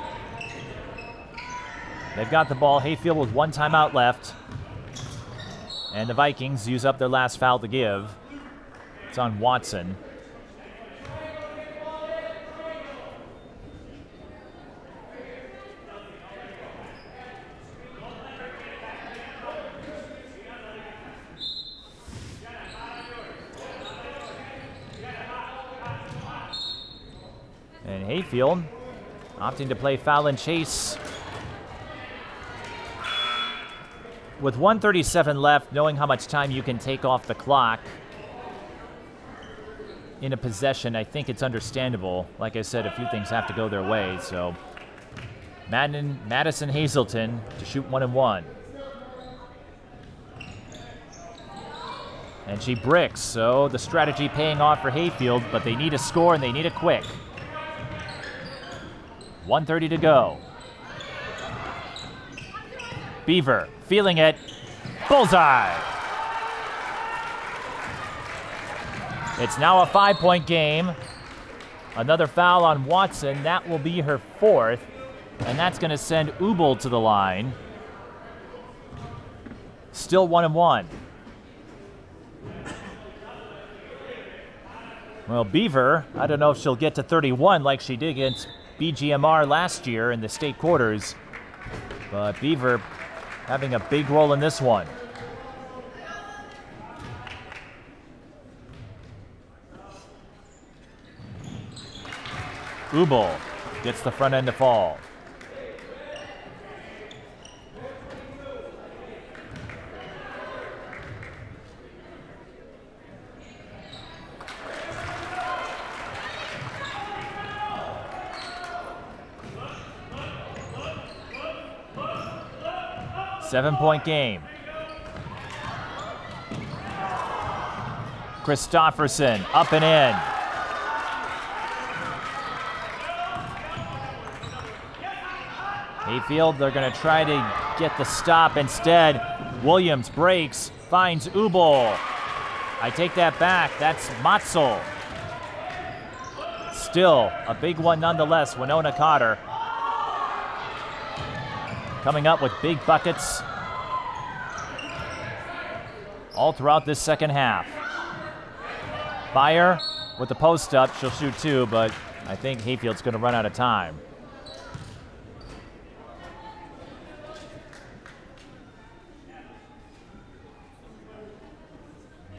They've got the ball. Hayfield with 1 timeout left. And the Vikings use up their last foul to give. It's on Watson. And Hayfield opting to play foul and chase. With 1:37 left, knowing how much time you can take off the clock in a possession, I think it's understandable. Like I said, a few things have to go their way. So Madison Hazelton to shoot 1 and 1. And she bricks, so the strategy paying off for Hayfield, but they need a score and they need it quick. 1:30 to go. Beaver feeling it. Bullseye. It's now a 5-point game. Another foul on Watson. That will be her 4th. And that's going to send Ubel to the line. Still 1 and 1. Well, Beaver, I don't know if she'll get to 31 like she did against BGMR last year in the state quarters. But Beaver having a big role in this one. Ubel gets the front end to fall. Seven-point game. Christofferson up and in. Hayfield, they're going to try to get the stop. Instead, Williams breaks, finds Ubel. I take that back. That's Matzel. Still a big one nonetheless. Winona Cotter coming up with big buckets all throughout this second half. Byer with the post up. She'll shoot 2, but I think Hayfield's going to run out of time.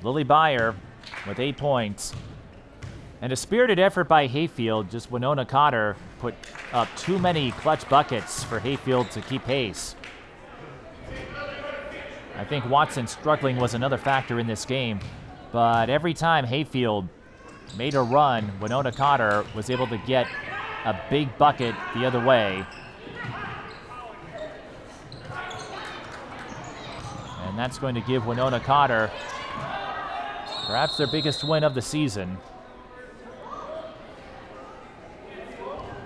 Lily Byer with 8 points. And a spirited effort by Hayfield, just Winona Cotter put up too many clutch buckets for Hayfield to keep pace. I think Watson struggling was another factor in this game, but every time Hayfield made a run, Winona Cotter was able to get a big bucket the other way. And that's going to give Winona Cotter perhaps their biggest win of the season.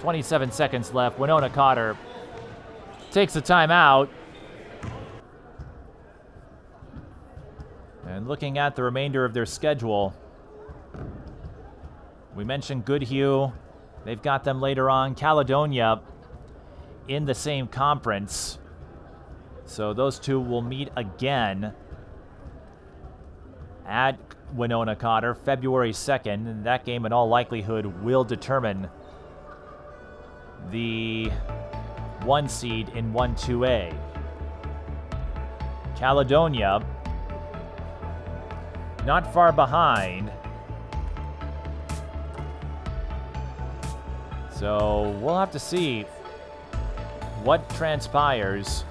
27 seconds left. Winona Cotter takes a timeout. And looking at the remainder of their schedule, we mentioned Goodhue. They've got them later on. Caledonia in the same conference. So those two will meet again at Winona Cotter February 2nd. And that game in all likelihood will determine the 1 seed in 1-2A. Caledonia not far behind. So we'll have to see what transpires.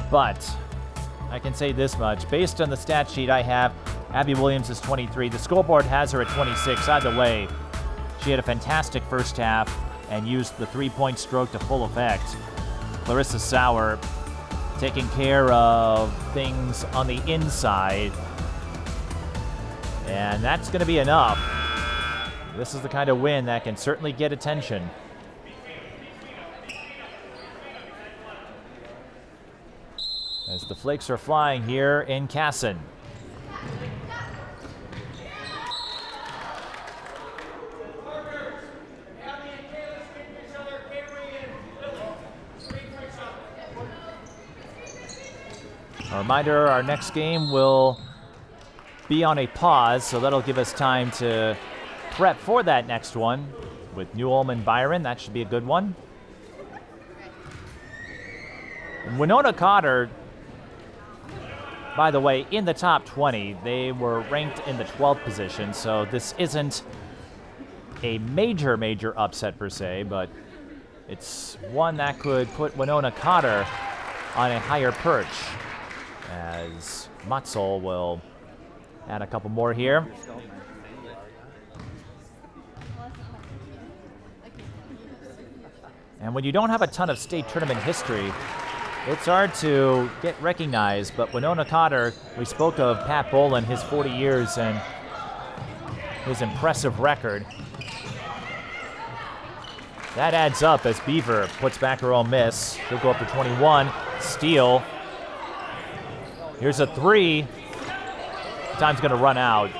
But I can say this much. Based on the stat sheet I have, Abby Williams is 23. The scoreboard has her at 26. Either way, she had a fantastic first half and used the three-point stroke to full effect. Clarissa Sauer taking care of things on the inside. And that's going to be enough. This is the kind of win that can certainly get attention. As the flakes are flying here in Kasson. A reminder, our next game will be on a pause, so that'll give us time to prep for that next one with New Ulm Byron. That should be a good one. Winona Cotter, by the way, in the top 20. They were ranked in the 12th position, so this isn't a major upset per se, but it's one that could put Winona Cotter on a higher perch, as Matzel will add a couple more here. And when you don't have a ton of state tournament history, it's hard to get recognized. But Winona Cotter, we spoke of Pat Bowlin, his 40 years and his impressive record. That adds up as Beaver puts back her own miss. She'll go up to 21. Steal. Here's a three. Time's going to run out.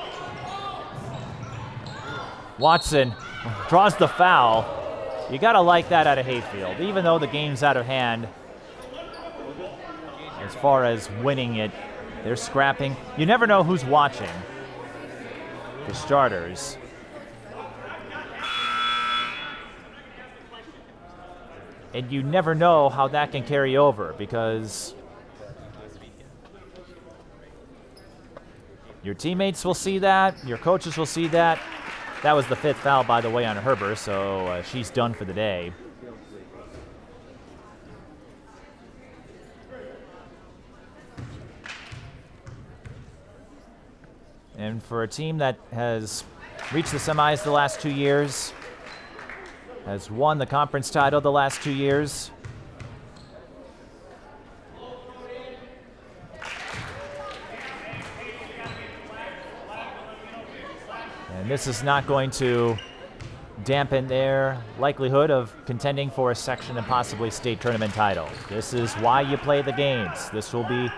Watson draws the foul. You got to like that out of Hayfield, even though the game's out of hand. As far as winning it, they're scrapping. You never know who's watching, for starters. And you never know how that can carry over, because your teammates will see that, your coaches will see that. That was the 5th foul, by the way, on Herber, so she's done for the day. And for a team that has reached the semis the last 2 years, has won the conference title the last 2 years, and this is not going to dampen their likelihood of contending for a section and possibly state tournament title. This is why you play the games. This will be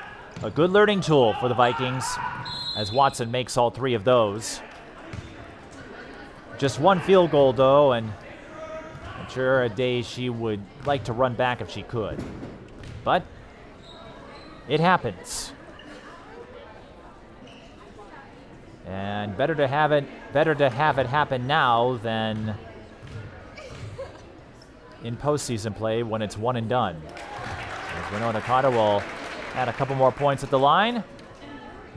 a good learning tool for the Vikings, as Watson makes all 3 of those. Just 1 field goal, though, and I'm sure a day she would like to run back if she could. But it happens. And better to have it happen now than in postseason play when it's one and done. As Winona Cotter will add a couple more points at the line.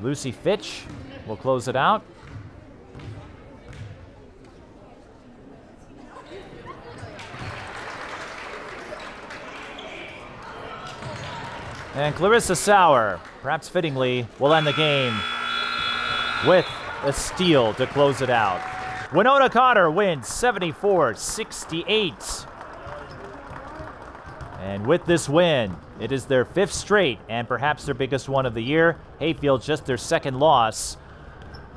Lucy Fitch will close it out. And Clarissa Sauer, perhaps fittingly, will end the game with a steal to close it out. Winona Cotter wins 74-68. And with this win, it is their 5th straight and perhaps their biggest one of the year. Hayfield just their 2nd loss.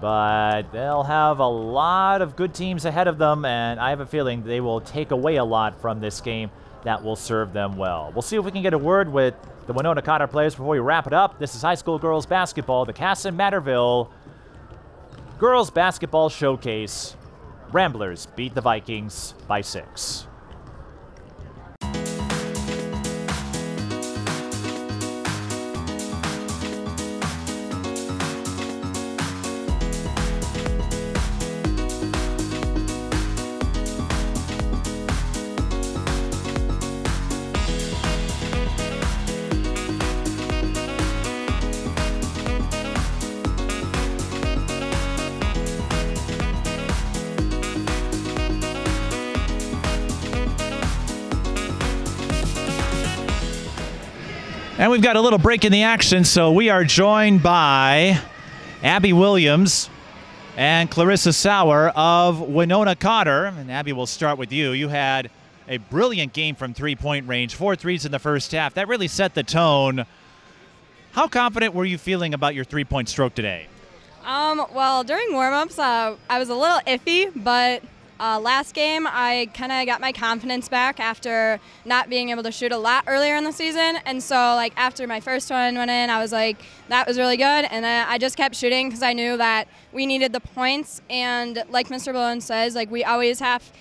But they'll have a lot of good teams ahead of them, and I have a feeling they will take away a lot from this game that will serve them well. We'll see if we can get a word with the Winona Cotter players before we wrap it up. This is high school girls basketball, the Kasson-Mantorville Girls Basketball Showcase. Ramblers beat the Vikings by 6. And we've got a little break in the action, so we are joined by Abby Williams and Clarissa Sauer of Winona Cotter. And Abby, we'll start with you. You had a brilliant game from three-point range, 4 threes in the first half. That really set the tone. How confident were you feeling about your three-point stroke today? Well, during warm-ups, I was a little iffy, but last game, I kind of got my confidence back after not being able to shoot a lot earlier in the season. And so, like, after my first one went in, I was like, that was really good. And then I just kept shooting because I knew that we needed the points. And like Mr. Bowlin says, like, we always have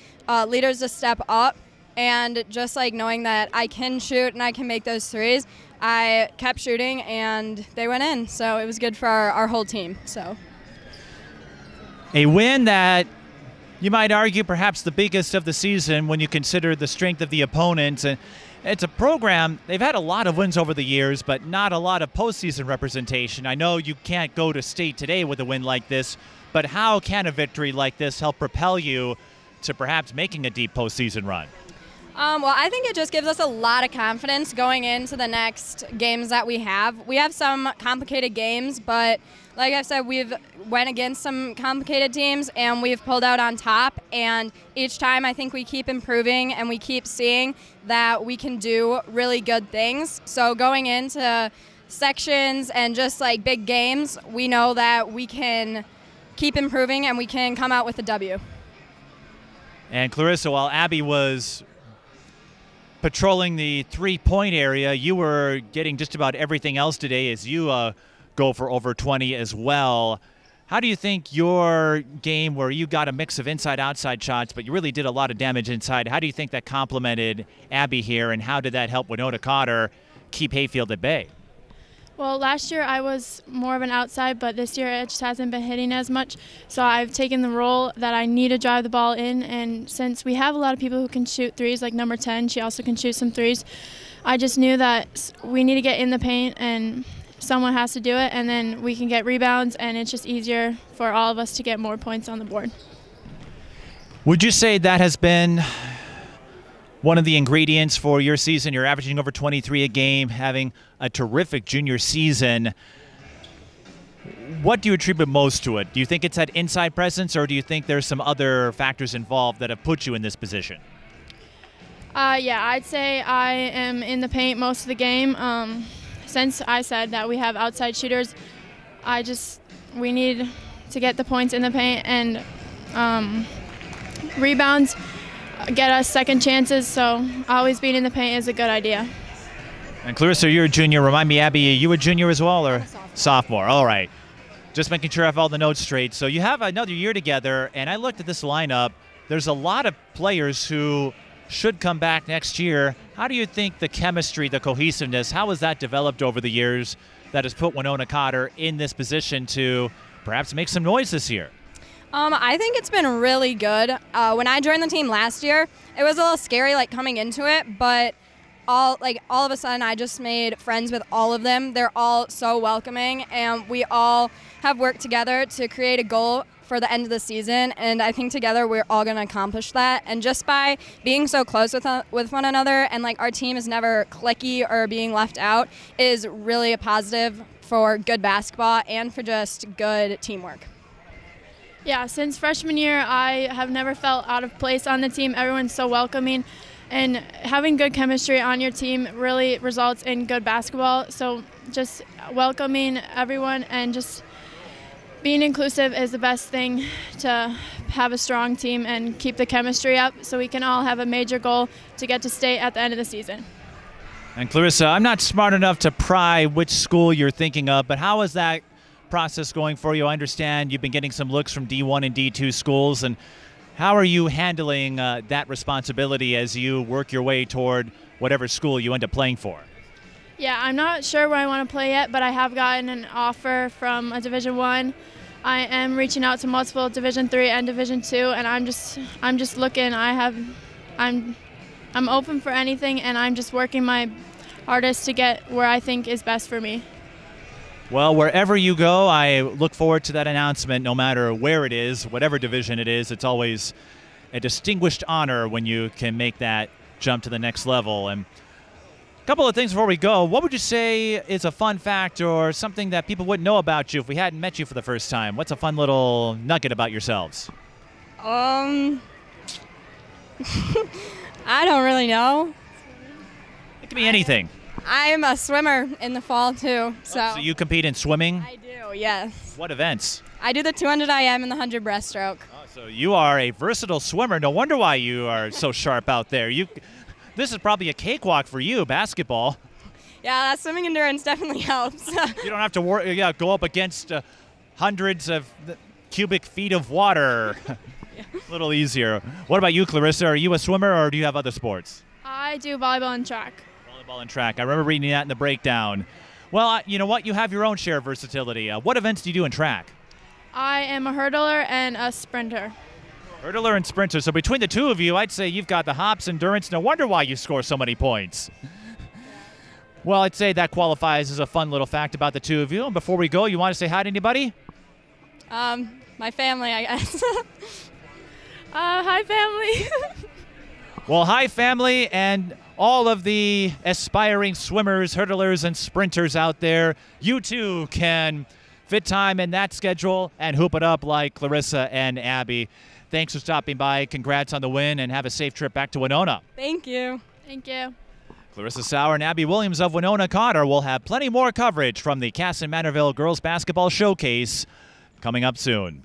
leaders to step up. And just, like, knowing that I can shoot and I can make those threes, I kept shooting and they went in. So it was good for our whole team. So a win that you might argue perhaps the biggest of the season when you consider the strength of the opponents. And it's a program, they've had a lot of wins over the years, but not a lot of postseason representation. I know you can't go to state today with a win like this, but how can a victory like this help propel you to perhaps making a deep postseason run? Well, I think it just gives us a lot of confidence going into the next games that we have. We have some complicated games, but like I said, we've went against some complicated teams and we've pulled out on top. And each time I think we keep improving and we keep seeing that we can do really good things. So going into sections and just like big games, we know that we can keep improving and we can come out with a W. And Clarissa, while Abby was patrolling the three-point area, you were getting just about everything else today as you go for over 20 as well. How do you think your game, where you got a mix of inside-outside shots, but you really did a lot of damage inside, how do you think that complemented Abby here, and how did that help Winona Cotter keep Hayfield at bay? Well, last year I was more of an outside, but this year it just hasn't been hitting as much. So I've taken the role that I need to drive the ball in, and since we have a lot of people who can shoot threes, like number 10, she also can shoot some threes, I just knew that we need to get in the paint and someone has to do it, and then we can get rebounds, and it's just easier for all of us to get more points on the board. Would you say that has been one of the ingredients for your season? You're averaging over 23 a game, having a terrific junior season. What do you attribute most to it? Do you think it's that inside presence, or do you think there's some other factors involved that have put you in this position? Yeah, I'd say I am in the paint most of the game. Since I said that we have outside shooters, we need to get the points in the paint, and rebounds get us second chances, so always being in the paint is a good idea. And Clarissa, you're a junior. Remind me, Abby, are you a junior as well, or sophomore? All right. Just making sure I have all the notes straight. So you have another year together, and I looked at this lineup. There's a lot of players who should come back next year. How do you think the chemistry, the cohesiveness, how has that developed over the years that has put Winona Cotter in this position to perhaps make some noise this year? I think it's been really good. When I joined the team last year, it was a little scary, like, coming into it, but all of a sudden I just made friends with all of them. They're all so welcoming, and we all have worked together to create a goal for the end of the season, and I think together we're all going to accomplish that. And just by being so close with one another, and like our team is never cliquey or being left out, is really a positive for good basketball and for just good teamwork. Yeah, since freshman year, I have never felt out of place on the team. Everyone's so welcoming, and having good chemistry on your team really results in good basketball. So just welcoming everyone and just being inclusive is the best thing to have a strong team and keep the chemistry up so we can all have a major goal to get to state at the end of the season. And Clarissa, I'm not smart enough to pry which school you're thinking of, but how is that process going for you? I understand you've been getting some looks from D1 and D2 schools, and how are you handling that responsibility as you work your way toward whatever school you end up playing for? Yeah, I'm not sure where I want to play yet, but I have gotten an offer from a Division I. I am reaching out to multiple Division III and Division II, and I'm just looking. I'm open for anything, and I'm just working my hardest to get where I think is best for me. Well, wherever you go, I look forward to that announcement, no matter where it is, whatever division it is. It's always a distinguished honor when you can make that jump to the next level. And a couple of things before we go. What would you say is a fun fact or something that people wouldn't know about you if we hadn't met you for the first time? What's a fun little nugget about yourselves? I don't really know. It could be anything. I'm a swimmer in the fall too. So you compete in swimming? I do, yes. What events? I do the 200 IM and the 100 breaststroke. Oh, so you are a versatile swimmer. No wonder why you are so sharp out there. This is probably a cakewalk for you, basketball. Yeah, that swimming endurance definitely helps. You don't have to go up against hundreds of cubic feet of water. Yeah. A little easier. What about you, Clarissa? Are you a swimmer or do you have other sports? I do volleyball and track. Volleyball and track. I remember reading that in the breakdown. Well, you know what? You have your own share of versatility. What events do you do in track? I am a hurdler and a sprinter. Hurdler and sprinter. So between the two of you, I'd say you've got the hops, endurance. No wonder why you score so many points. Well, I'd say that qualifies as a fun little fact about the two of you. And before we go, you want to say hi to anybody? My family, I guess. Hi, family. Well, hi, family, and all of the aspiring swimmers, hurdlers, and sprinters out there. You too can fit time in that schedule and hoop it up like Clarissa and Abby. Thanks for stopping by. Congrats on the win, and have a safe trip back to Winona. Thank you. Thank you. Clarissa Sauer and Abby Williams of Winona Cotter will have plenty more coverage from the Kasson-Mantorville Girls Basketball Showcase coming up soon.